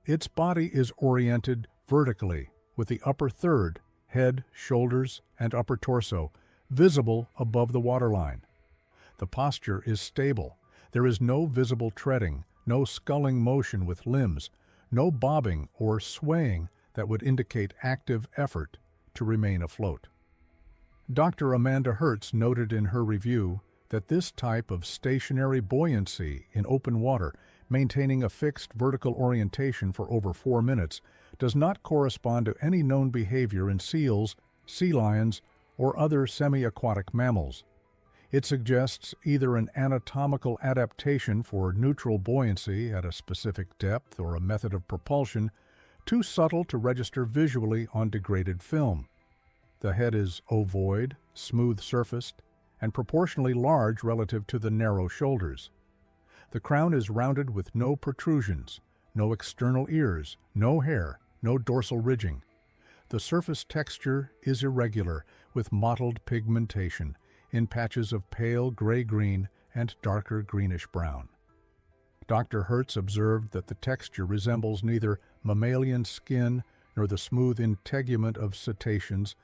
Speaker 1: Its body is oriented vertically, with the upper third, head, shoulders, and upper torso, visible above the waterline. The posture is stable. There is no visible treading, no sculling motion with limbs, no bobbing or swaying that would indicate active effort to remain afloat. Dr. Amanda Hertz noted in her review that this type of stationary buoyancy in open water, maintaining a fixed vertical orientation for over 4 minutes, does not correspond to any known behavior in seals, sea lions, or other semi-aquatic mammals. It suggests either an anatomical adaptation for neutral buoyancy at a specific depth or a method of propulsion too subtle to register visually on degraded film. The head is ovoid, smooth-surfaced, and proportionally large relative to the narrow shoulders. The crown is rounded with no protrusions, no external ears, no hair, no dorsal ridging. The surface texture is irregular, with mottled pigmentation in patches of pale gray-green and darker greenish-brown. Dr. Hertz observed that the texture resembles neither mammalian skin nor the smooth integument of cetaceans,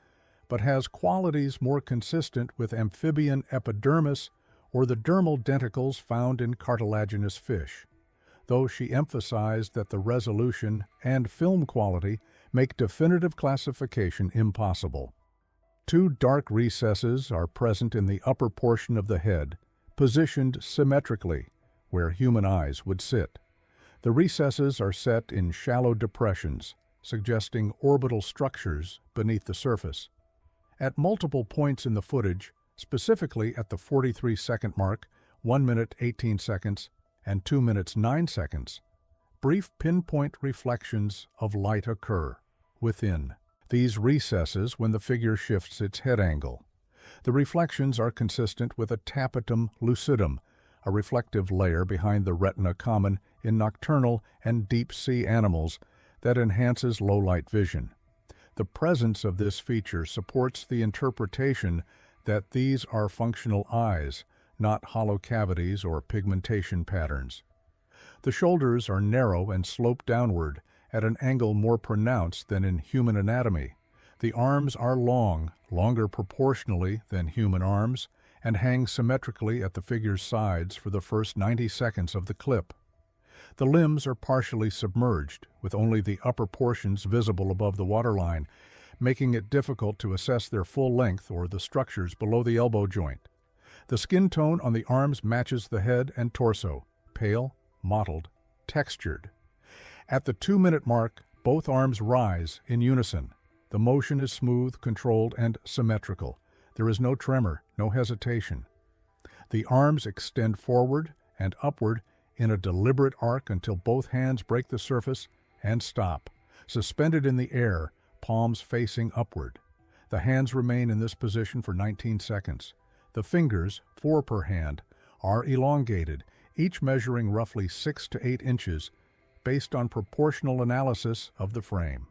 Speaker 1: but has qualities more consistent with amphibian epidermis or the dermal denticles found in cartilaginous fish, though she emphasized that the resolution and film quality make definitive classification impossible. Two dark recesses are present in the upper portion of the head, positioned symmetrically, where human eyes would sit. The recesses are set in shallow depressions, suggesting orbital structures beneath the surface. At multiple points in the footage, specifically at the 43-second mark, 1 minute 18 seconds, and 2 minutes 9 seconds, brief pinpoint reflections of light occur within these recesses when the figure shifts its head angle. The reflections are consistent with a tapetum lucidum, a reflective layer behind the retina common in nocturnal and deep-sea animals that enhances low-light vision. The presence of this feature supports the interpretation that these are functional eyes, not hollow cavities or pigmentation patterns. The shoulders are narrow and slope downward at an angle more pronounced than in human anatomy. The arms are long, longer proportionally than human arms, and hang symmetrically at the figure's sides for the first 90 seconds of the clip. The limbs are partially submerged, with only the upper portions visible above the waterline, making it difficult to assess their full length or the structures below the elbow joint. The skin tone on the arms matches the head and torso, pale, mottled, textured. At the 2-minute mark, both arms rise in unison. The motion is smooth, controlled, and symmetrical. There is no tremor, no hesitation. The arms extend forward and upward in a deliberate arc until both hands break the surface and stop, suspended in the air, palms facing upward. The hands remain in this position for 19 seconds. The fingers, 4 per hand, are elongated, each measuring roughly 6 to 8 inches, based on proportional analysis of the frame.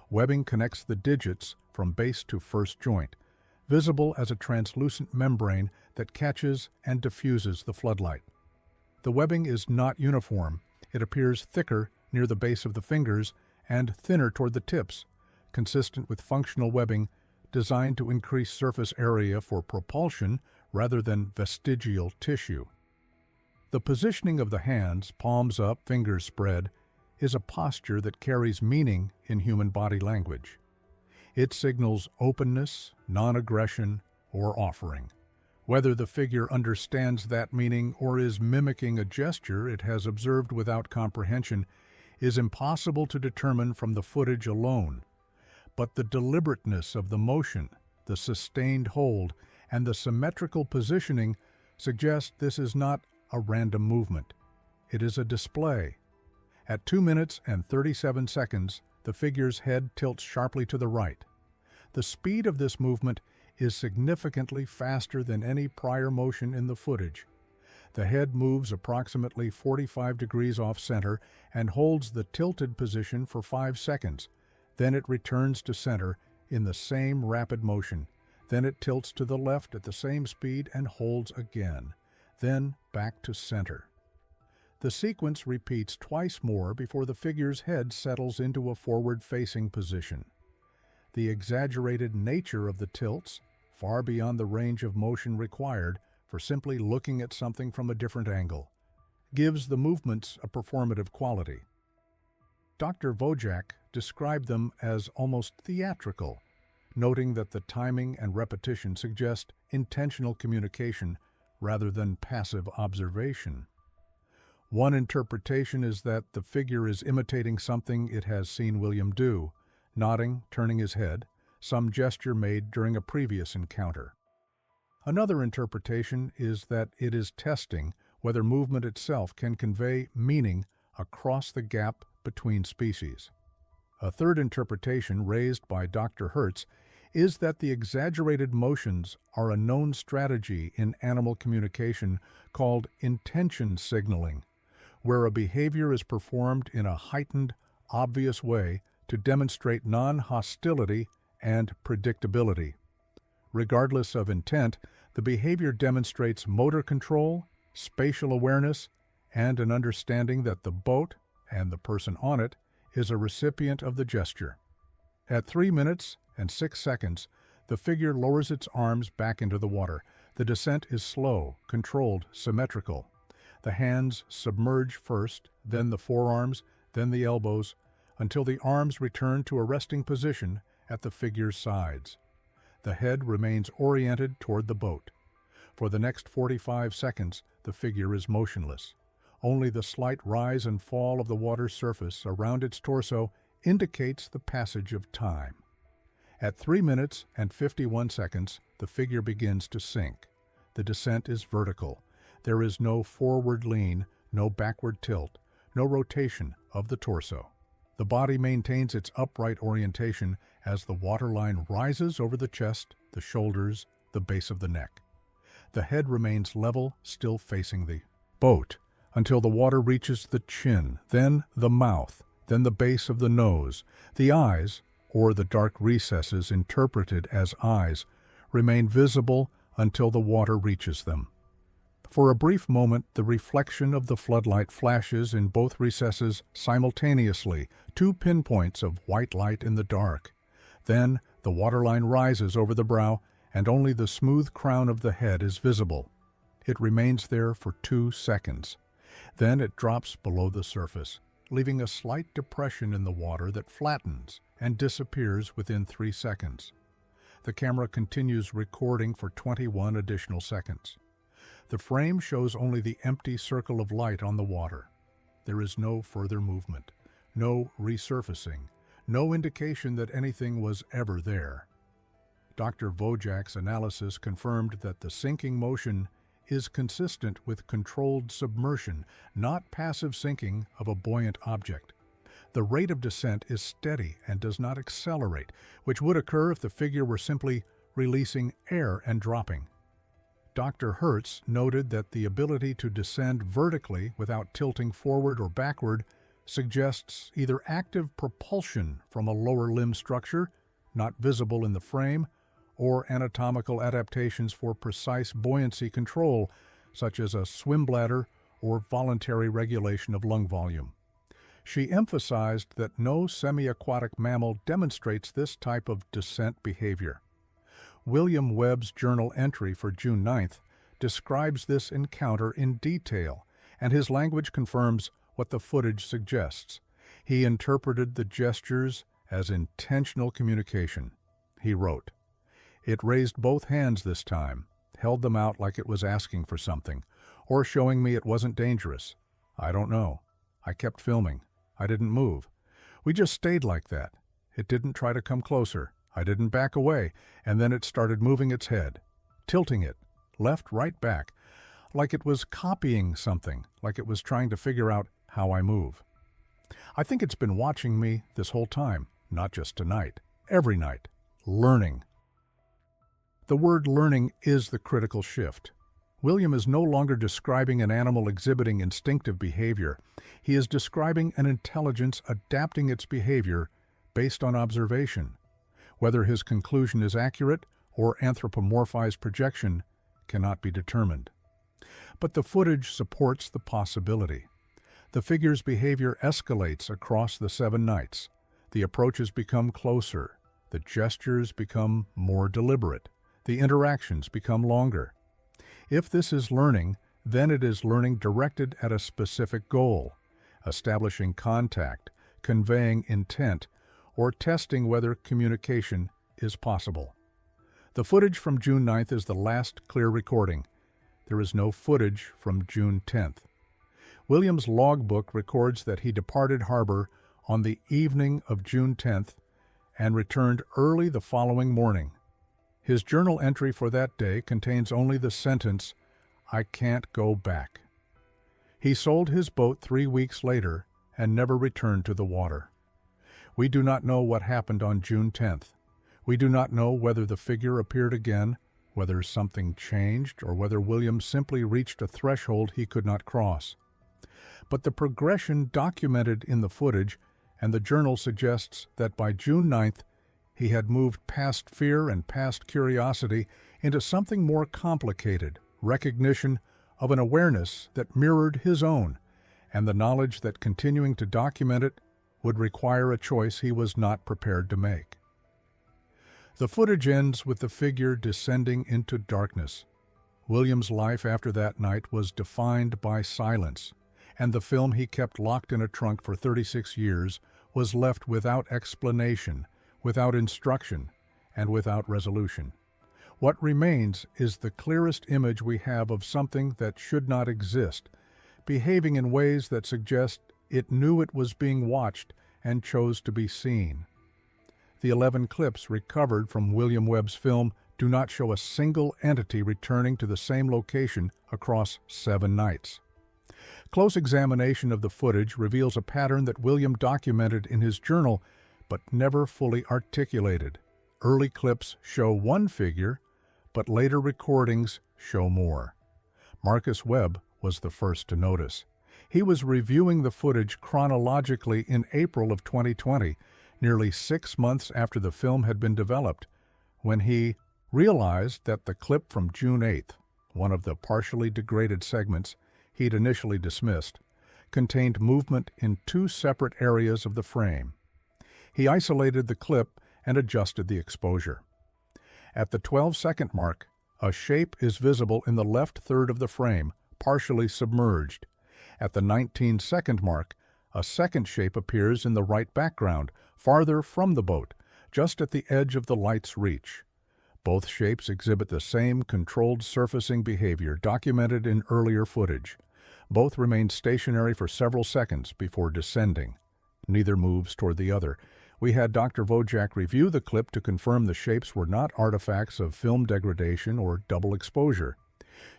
Speaker 1: Webbing connects the digits from base to first joint, visible as a translucent membrane that catches and diffuses the floodlight. The webbing is not uniform. It appears thicker near the base of the fingers and thinner toward the tips, consistent with functional webbing designed to increase surface area for propulsion rather than vestigial tissue. The positioning of the hands, palms up, fingers spread, is a posture that carries meaning in human body language. It signals openness, non-aggression, or offering. Whether the figure understands that meaning or is mimicking a gesture it has observed without comprehension is impossible to determine from the footage alone. But the deliberateness of the motion, the sustained hold, and the symmetrical positioning suggest this is not a random movement. It is a display. At 2 minutes and 37 seconds, the figure's head tilts sharply to the right. The speed of this movement is significantly faster than any prior motion in the footage. The head moves approximately 45 degrees off-center and holds the tilted position for 5 seconds. Then it returns to center in the same rapid motion. Then it tilts to the left at the same speed and holds again. Then back to center. The sequence repeats twice more before the figure's head settles into a forward-facing position. The exaggerated nature of the tilts, far beyond the range of motion required for simply looking at something from a different angle, gives the movements a performative quality. Dr. Wojak described them as almost theatrical, noting that the timing and repetition suggest intentional communication rather than passive observation. One interpretation is that the figure is imitating something it has seen William do, nodding, turning his head, some gesture made during a previous encounter. Another interpretation is that it is testing whether movement itself can convey meaning across the gap between species. A third interpretation raised by Dr. Hertz is that the exaggerated motions are a known strategy in animal communication called intention signaling, where a behavior is performed in a heightened, obvious way to demonstrate non-hostility and predictability. Regardless of intent, the behavior demonstrates motor control, spatial awareness, and an understanding that the boat, and the person on it, is a recipient of the gesture. At 3 minutes and 6 seconds, the figure lowers its arms back into the water. The descent is slow, controlled, symmetrical. The hands submerge first, then the forearms, then the elbows, until the arms return to a resting position at the figure's sides. The head remains oriented toward the boat. For the next 45 seconds, the figure is motionless. Only the slight rise and fall of the water's surface around its torso indicates the passage of time. At 3 minutes and 51 seconds, the figure begins to sink. The descent is vertical. There is no forward lean, no backward tilt, no rotation of the torso. The body maintains its upright orientation as the waterline rises over the chest, the shoulders, the base of the neck. The head remains level, still facing the boat, until the water reaches the chin, then the mouth, then the base of the nose. The eyes, or the dark recesses interpreted as eyes, remain visible until the water reaches them. For a brief moment, the reflection of the floodlight flashes in both recesses simultaneously, 2 pinpoints of white light in the dark. Then the waterline rises over the brow, and only the smooth crown of the head is visible. It remains there for 2 seconds. Then it drops below the surface, leaving a slight depression in the water that flattens and disappears within 3 seconds. The camera continues recording for 21 additional seconds. The frame shows only the empty circle of light on the water. There is no further movement, no resurfacing, no indication that anything was ever there. Dr. Vojak's analysis confirmed that the sinking motion is consistent with controlled submersion, not passive sinking of a buoyant object. The rate of descent is steady and does not accelerate, which would occur if the figure were simply releasing air and dropping. Dr. Hertz noted that the ability to descend vertically without tilting forward or backward suggests either active propulsion from a lower limb structure, not visible in the frame, or anatomical adaptations for precise buoyancy control, such as a swim bladder or voluntary regulation of lung volume. She emphasized that no semi-aquatic mammal demonstrates this type of descent behavior. William Webb's journal entry for June 9th describes this encounter in detail, and his language confirms what the footage suggests. He interpreted the gestures as intentional communication. He wrote, "It raised both hands this time, held them out like it was asking for something, or showing me it wasn't dangerous. I don't know. I kept filming. I didn't move. We just stayed like that. It didn't try to come closer. I didn't back away, and then it started moving its head, tilting it, left, right, back, like it was copying something, like it was trying to figure out how I move. I think it's been watching me this whole time, not just tonight, every night, learning." The word learning is the critical shift. William is no longer describing an animal exhibiting instinctive behavior. He is describing an intelligence adapting its behavior based on observation. Whether his conclusion is accurate or anthropomorphized projection cannot be determined. But the footage supports the possibility. The figure's behavior escalates across the 7 nights. The approaches become closer. The gestures become more deliberate. The interactions become longer. If this is learning, then it is learning directed at a specific goal, establishing contact, conveying intent, or testing whether communication is possible. The footage from June 9th is the last clear recording. There is no footage from June 10th. William's logbook records that he departed harbor on the evening of June 10th and returned early the following morning. His journal entry for that day contains only the sentence, "I can't go back." He sold his boat 3 weeks later and never returned to the water. We do not know what happened on June 10th. We do not know whether the figure appeared again, whether something changed, or whether William simply reached a threshold he could not cross. But the progression documented in the footage and the journal suggests that by June 9th, he had moved past fear and past curiosity into something more complicated, recognition of an awareness that mirrored his own, and the knowledge that continuing to document it would require a choice he was not prepared to make. The footage ends with the figure descending into darkness. William's life after that night was defined by silence, and the film he kept locked in a trunk for 36 years was left without explanation, without instruction, and without resolution. What remains is the clearest image we have of something that should not exist, behaving in ways that suggest it knew it was being watched and chose to be seen. The 11 clips recovered from William Webb's film do not show a single entity returning to the same location across 7 nights. Close examination of the footage reveals a pattern that William documented in his journal but never fully articulated. Early clips show one figure, but later recordings show more. Marcus Webb was the first to notice. He was reviewing the footage chronologically in April of 2020, nearly 6 months after the film had been developed, when he realized that the clip from June 8th, one of the partially degraded segments he'd initially dismissed, contained movement in 2 separate areas of the frame. He isolated the clip and adjusted the exposure. At the 12-second mark, a shape is visible in the left third of the frame, partially submerged. At the 19-second mark, a second shape appears in the right background, farther from the boat, just at the edge of the light's reach. Both shapes exhibit the same controlled surfacing behavior documented in earlier footage. Both remain stationary for several seconds before descending. Neither moves toward the other. We had Dr. Wojak review the clip to confirm the shapes were not artifacts of film degradation or double exposure.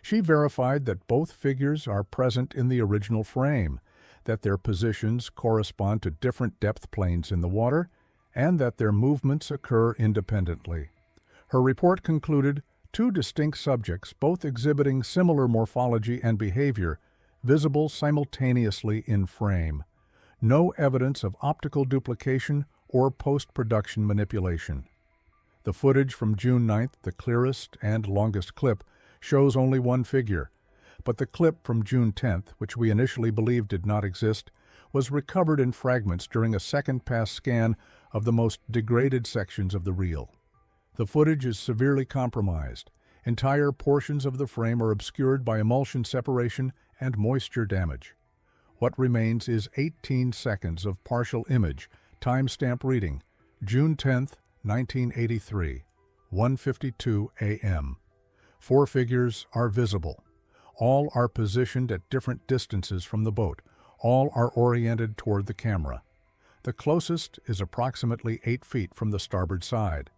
Speaker 1: She verified that both figures are present in the original frame, that their positions correspond to different depth planes in the water, and that their movements occur independently. Her report concluded 2 distinct subjects, both exhibiting similar morphology and behavior, visible simultaneously in frame. No evidence of optical duplication or post-production manipulation. The footage from June 9th, the clearest and longest clip, shows only one figure, but the clip from June 10th, which we initially believed did not exist, was recovered in fragments during a second-pass scan of the most degraded sections of the reel. The footage is severely compromised. Entire portions of the frame are obscured by emulsion separation and moisture damage. What remains is 18 seconds of partial image, timestamp reading, June 10th, 1983, 1:52 a.m. 4 figures are visible. All are positioned at different distances from the boat. All are oriented toward the camera. The closest is approximately 8 feet from the starboard side.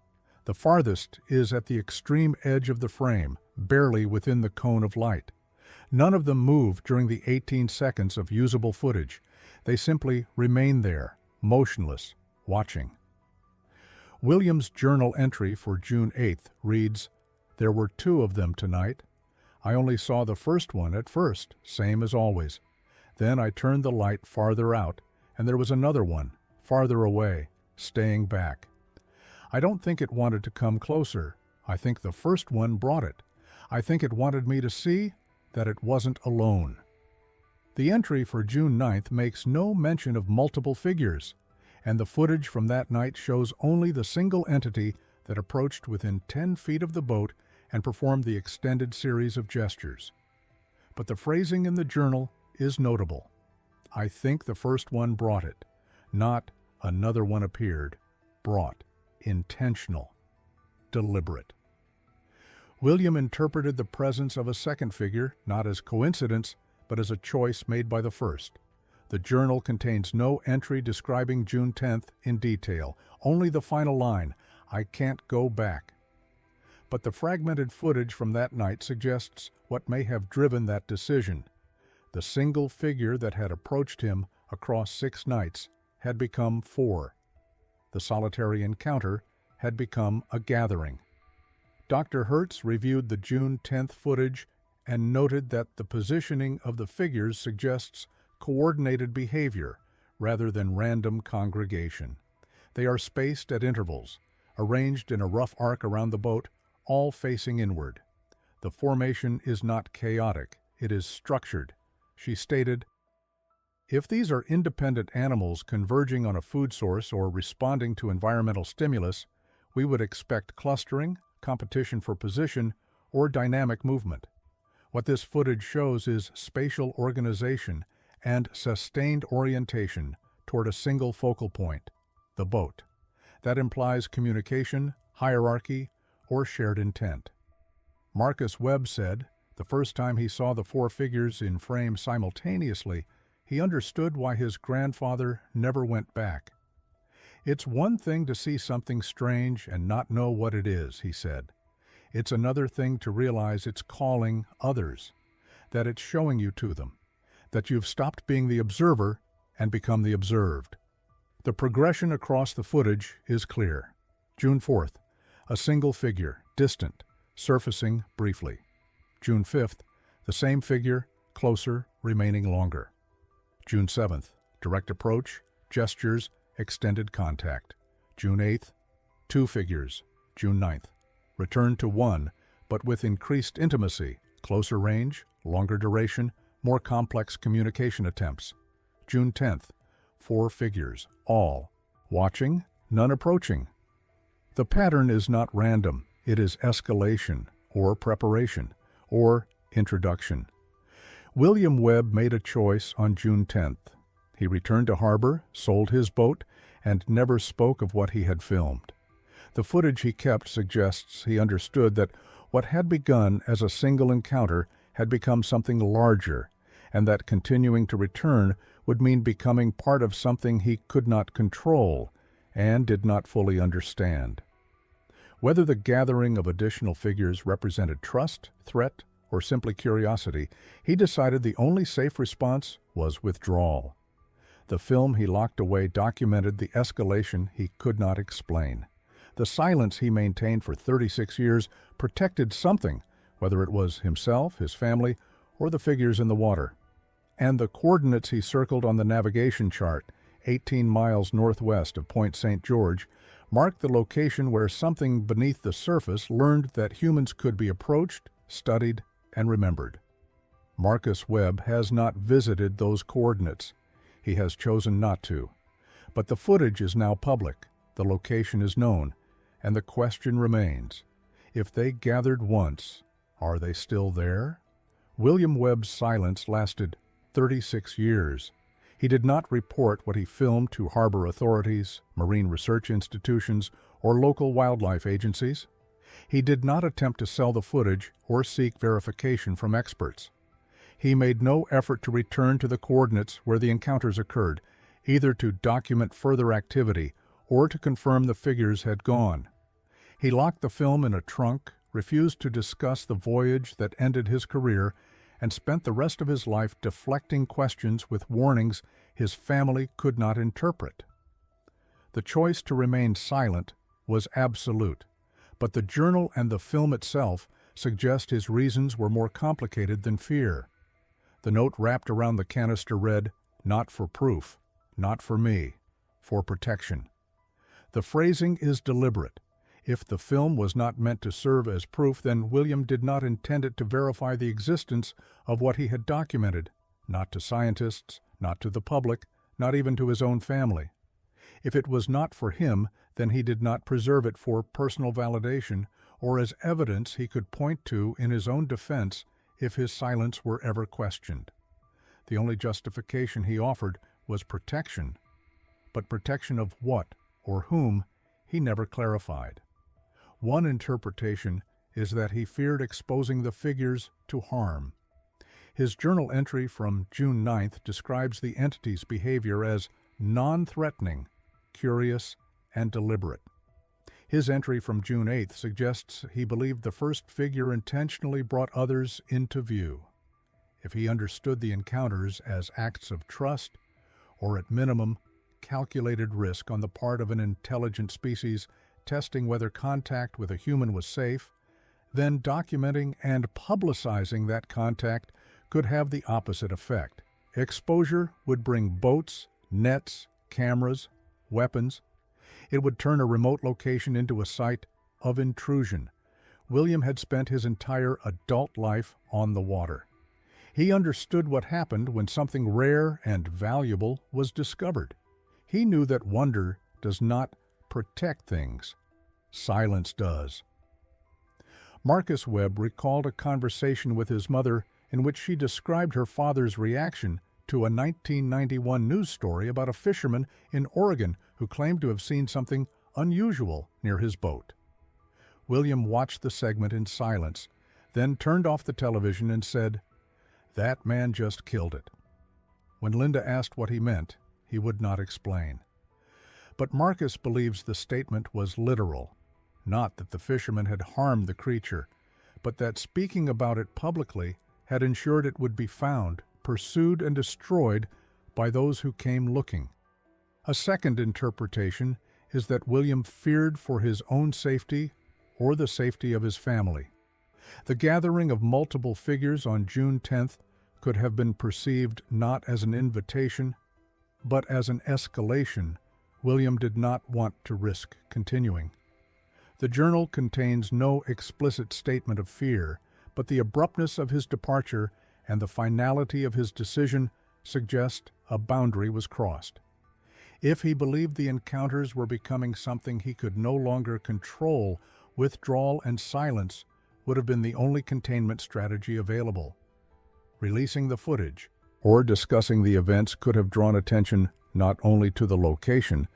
Speaker 1: The farthest is at the extreme edge of the frame, barely within the cone of light. None of them move during the 18 seconds of usable footage. They simply remain there, motionless, watching. William's journal entry for June 8th reads, "There were 2 of them tonight. I only saw the first one at first, same as always. Then I turned the light farther out, and there was another one, farther away, staying back. I don't think it wanted to come closer. I think the first one brought it. I think it wanted me to see that it wasn't alone." The entry for June 9th makes no mention of multiple figures, and the footage from that night shows only the single entity that approached within 10 feet of the boat and performed the extended series of gestures. But the phrasing in the journal is notable. I think the first one brought it, not another one appeared. Brought. Intentional. Deliberate. William interpreted the presence of a second figure not as coincidence, but as a choice made by the first. The journal contains no entry describing June 10th in detail, only the final line, "I can't go back." But the fragmented footage from that night suggests what may have driven that decision. The single figure that had approached him across 6 nights had become 4. The solitary encounter had become a gathering. Dr. Hertz reviewed the June 10th footage and noted that the positioning of the figures suggests coordinated behavior rather than random congregation. They are spaced at intervals, arranged in a rough arc around the boat, all facing inward. The formation is not chaotic, it is structured. She stated, "If these are independent animals converging on a food source or responding to environmental stimulus, we would expect clustering, competition for position, or dynamic movement. What this footage shows is spatial organization and sustained orientation toward a single focal point, the boat. That implies communication, hierarchy, or shared intent." Marcus Webb said, the first time he saw the 4 figures in frame simultaneously, he understood why his grandfather never went back. "It's one thing to see something strange and not know what it is," he said. "It's another thing to realize it's calling others, that it's showing you to them, that you've stopped being the observer and become the observed." The progression across the footage is clear. June 4th, a single figure, distant, surfacing briefly. June 5th, the same figure, closer, remaining longer. June 7th, direct approach, gestures, extended contact. June 8th, 2 figures. June 9th, return to 1, but with increased intimacy, closer range, longer duration, more complex communication attempts. June 10th, 4 figures, all watching, none approaching. The pattern is not random, it is escalation, or preparation, or introduction. William Webb made a choice on June 10th. He returned to harbor, sold his boat, and never spoke of what he had filmed. The footage he kept suggests he understood that what had begun as a single encounter had become something larger, and that continuing to return would mean becoming part of something he could not control and did not fully understand. Whether the gathering of additional figures represented trust, threat, or simply curiosity, he decided the only safe response was withdrawal. The film he locked away documented the escalation he could not explain. The silence he maintained for 36 years protected something, whether it was himself, his family, or the figures in the water. And the coordinates he circled on the navigation chart, 18 miles northwest of Point St. George, marked the location where something beneath the surface learned that humans could be approached, studied, and remembered. Marcus Webb has not visited those coordinates. He has chosen not to. But the footage is now public, the location is known, and the question remains, if they gathered once, are they still there? William Webb's silence lasted 36 years. He did not report what he filmed to harbor authorities, marine research institutions, or local wildlife agencies. He did not attempt to sell the footage or seek verification from experts. He made no effort to return to the coordinates where the encounters occurred, either to document further activity or to confirm the figures had gone. He locked the film in a trunk, refused to discuss the voyage that ended his career, and spent the rest of his life deflecting questions with warnings his family could not interpret. The choice to remain silent was absolute, but the journal and the film itself suggest his reasons were more complicated than fear. The note wrapped around the canister read, "Not for proof, not for me, for protection." The phrasing is deliberate. If the film was not meant to serve as proof, then William did not intend it to verify the existence of what he had documented, not to scientists, not to the public, not even to his own family. If it was not for him, then he did not preserve it for personal validation or as evidence he could point to in his own defense if his silence were ever questioned. The only justification he offered was protection, but protection of what or whom he never clarified. One interpretation is that he feared exposing the figures to harm. His journal entry from June 9th describes the entity's behavior as non-threatening, curious, and deliberate. His entry from June 8th suggests he believed the first figure intentionally brought others into view. If he understood the encounters as acts of trust, or at minimum, calculated risk on the part of an intelligent species testing whether contact with a human was safe, then documenting and publicizing that contact could have the opposite effect. Exposure would bring boats, nets, cameras, weapons. It would turn a remote location into a site of intrusion. William had spent his entire adult life on the water. He understood what happened when something rare and valuable was discovered. He knew that wonder does not protect things. Silence does. Marcus Webb recalled a conversation with his mother in which she described her father's reaction to a 1991 news story about a fisherman in Oregon who claimed to have seen something unusual near his boat. William watched the segment in silence, then turned off the television and said, "That man just killed it." When Linda asked what he meant, he would not explain. But Marcus believes the statement was literal, not that the fisherman had harmed the creature, but that speaking about it publicly had ensured it would be found, pursued, and destroyed by those who came looking. A second interpretation is that William feared for his own safety or the safety of his family. The gathering of multiple figures on June 10th could have been perceived not as an invitation, but as an escalation William did not want to risk continuing. The journal contains no explicit statement of fear, but the abruptness of his departure and the finality of his decision suggest a boundary was crossed. If he believed the encounters were becoming something he could no longer control, withdrawal and silence would have been the only containment strategy available. Releasing the footage or discussing the events could have drawn attention not only to the location,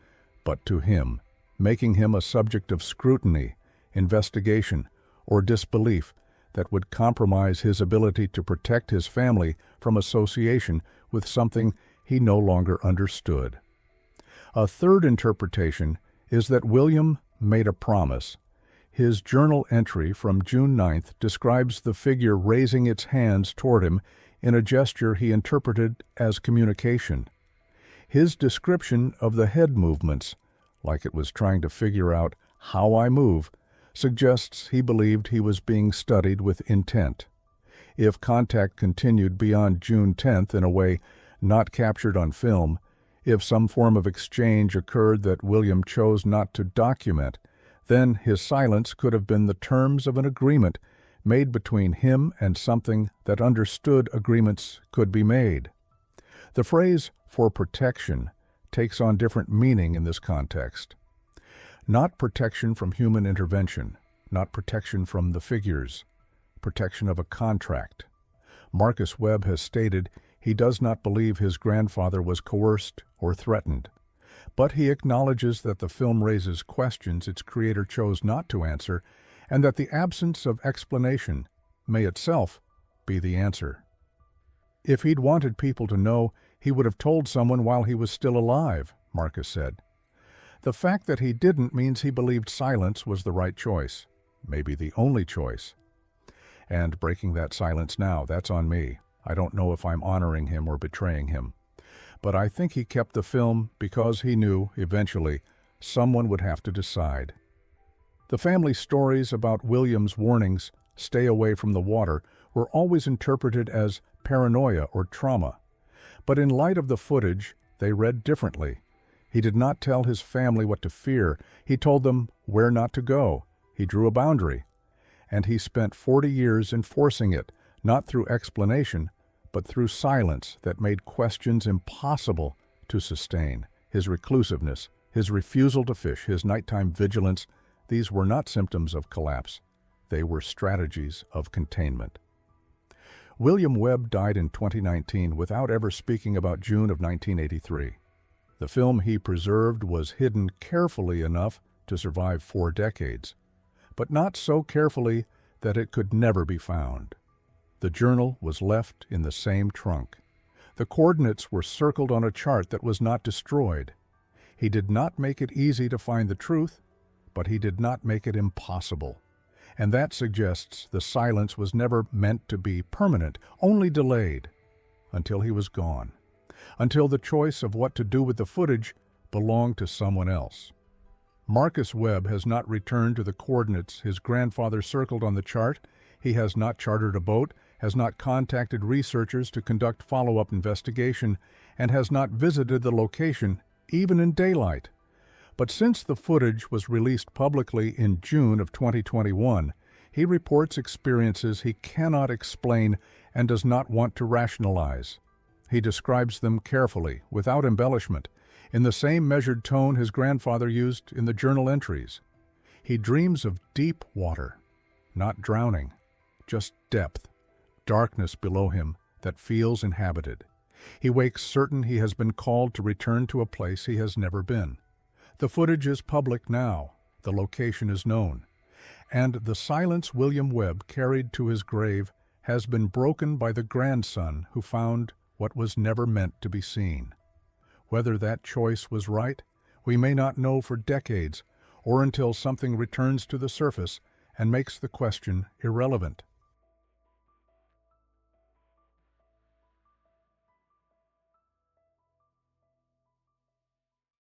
Speaker 1: but to him, making him a subject of scrutiny, investigation, or disbelief that would compromise his ability to protect his family from association with something he no longer understood. A third interpretation is that William made a promise. His journal entry from June 9th describes the figure raising its hands toward him in a gesture he interpreted as communication. His description of the head movements, like it was trying to figure out how I move, suggests he believed he was being studied with intent. If contact continued beyond June 10th in a way not captured on film, if some form of exchange occurred that William chose not to document, then his silence could have been the terms of an agreement made between him and something that understood agreements could be made. The phrase "for protection" takes on different meaning in this context. Not protection from human intervention, not protection from the figures, protection of a contract. Marcus Webb has stated he does not believe his grandfather was coerced or threatened, but he acknowledges that the film raises questions its creator chose not to answer, and that the absence of explanation may itself be the answer. If he'd wanted people to know, he would have told someone while he was still alive, Marcus said. The fact that he didn't means he believed silence was the right choice, maybe the only choice. And breaking that silence now, that's on me. I don't know if I'm honoring him or betraying him. But I think he kept the film because he knew, eventually, someone would have to decide. The family stories about William's warnings, "stay away from the water," were always interpreted as paranoia or trauma. But in light of the footage, they read differently. He did not tell his family what to fear. He told them where not to go. He drew a boundary. And he spent 40 years enforcing it, not through explanation, but through silence that made questions impossible to sustain. His reclusiveness, his refusal to fish, his nighttime vigilance, these were not symptoms of collapse. They were strategies of containment. William Webb died in 2019 without ever speaking about June of 1983. The film he preserved was hidden carefully enough to survive 4 decades, but not so carefully that it could never be found. The journal was left in the same trunk. The coordinates were circled on a chart that was not destroyed. He did not make it easy to find the truth, but he did not make it impossible. And that suggests the silence was never meant to be permanent, only delayed, until he was gone, until the choice of what to do with the footage belonged to someone else. Marcus Webb has not returned to the coordinates his grandfather circled on the chart. He has not chartered a boat, has not contacted researchers to conduct follow-up investigation, and has not visited the location, even in daylight. But since the footage was released publicly in June of 2021, he reports experiences he cannot explain and does not want to rationalize. He describes them carefully, without embellishment, in the same measured tone his grandfather used in the journal entries. He dreams of deep water, not drowning, just depth, darkness below him that feels inhabited. He wakes certain he has been called to return to a place he has never been. The footage is public now, the location is known, and the silence William Webb carried to his grave has been broken by the grandson who found what was never meant to be seen. Whether that choice was right, we may not know for decades, or until something returns to the surface and makes the question irrelevant.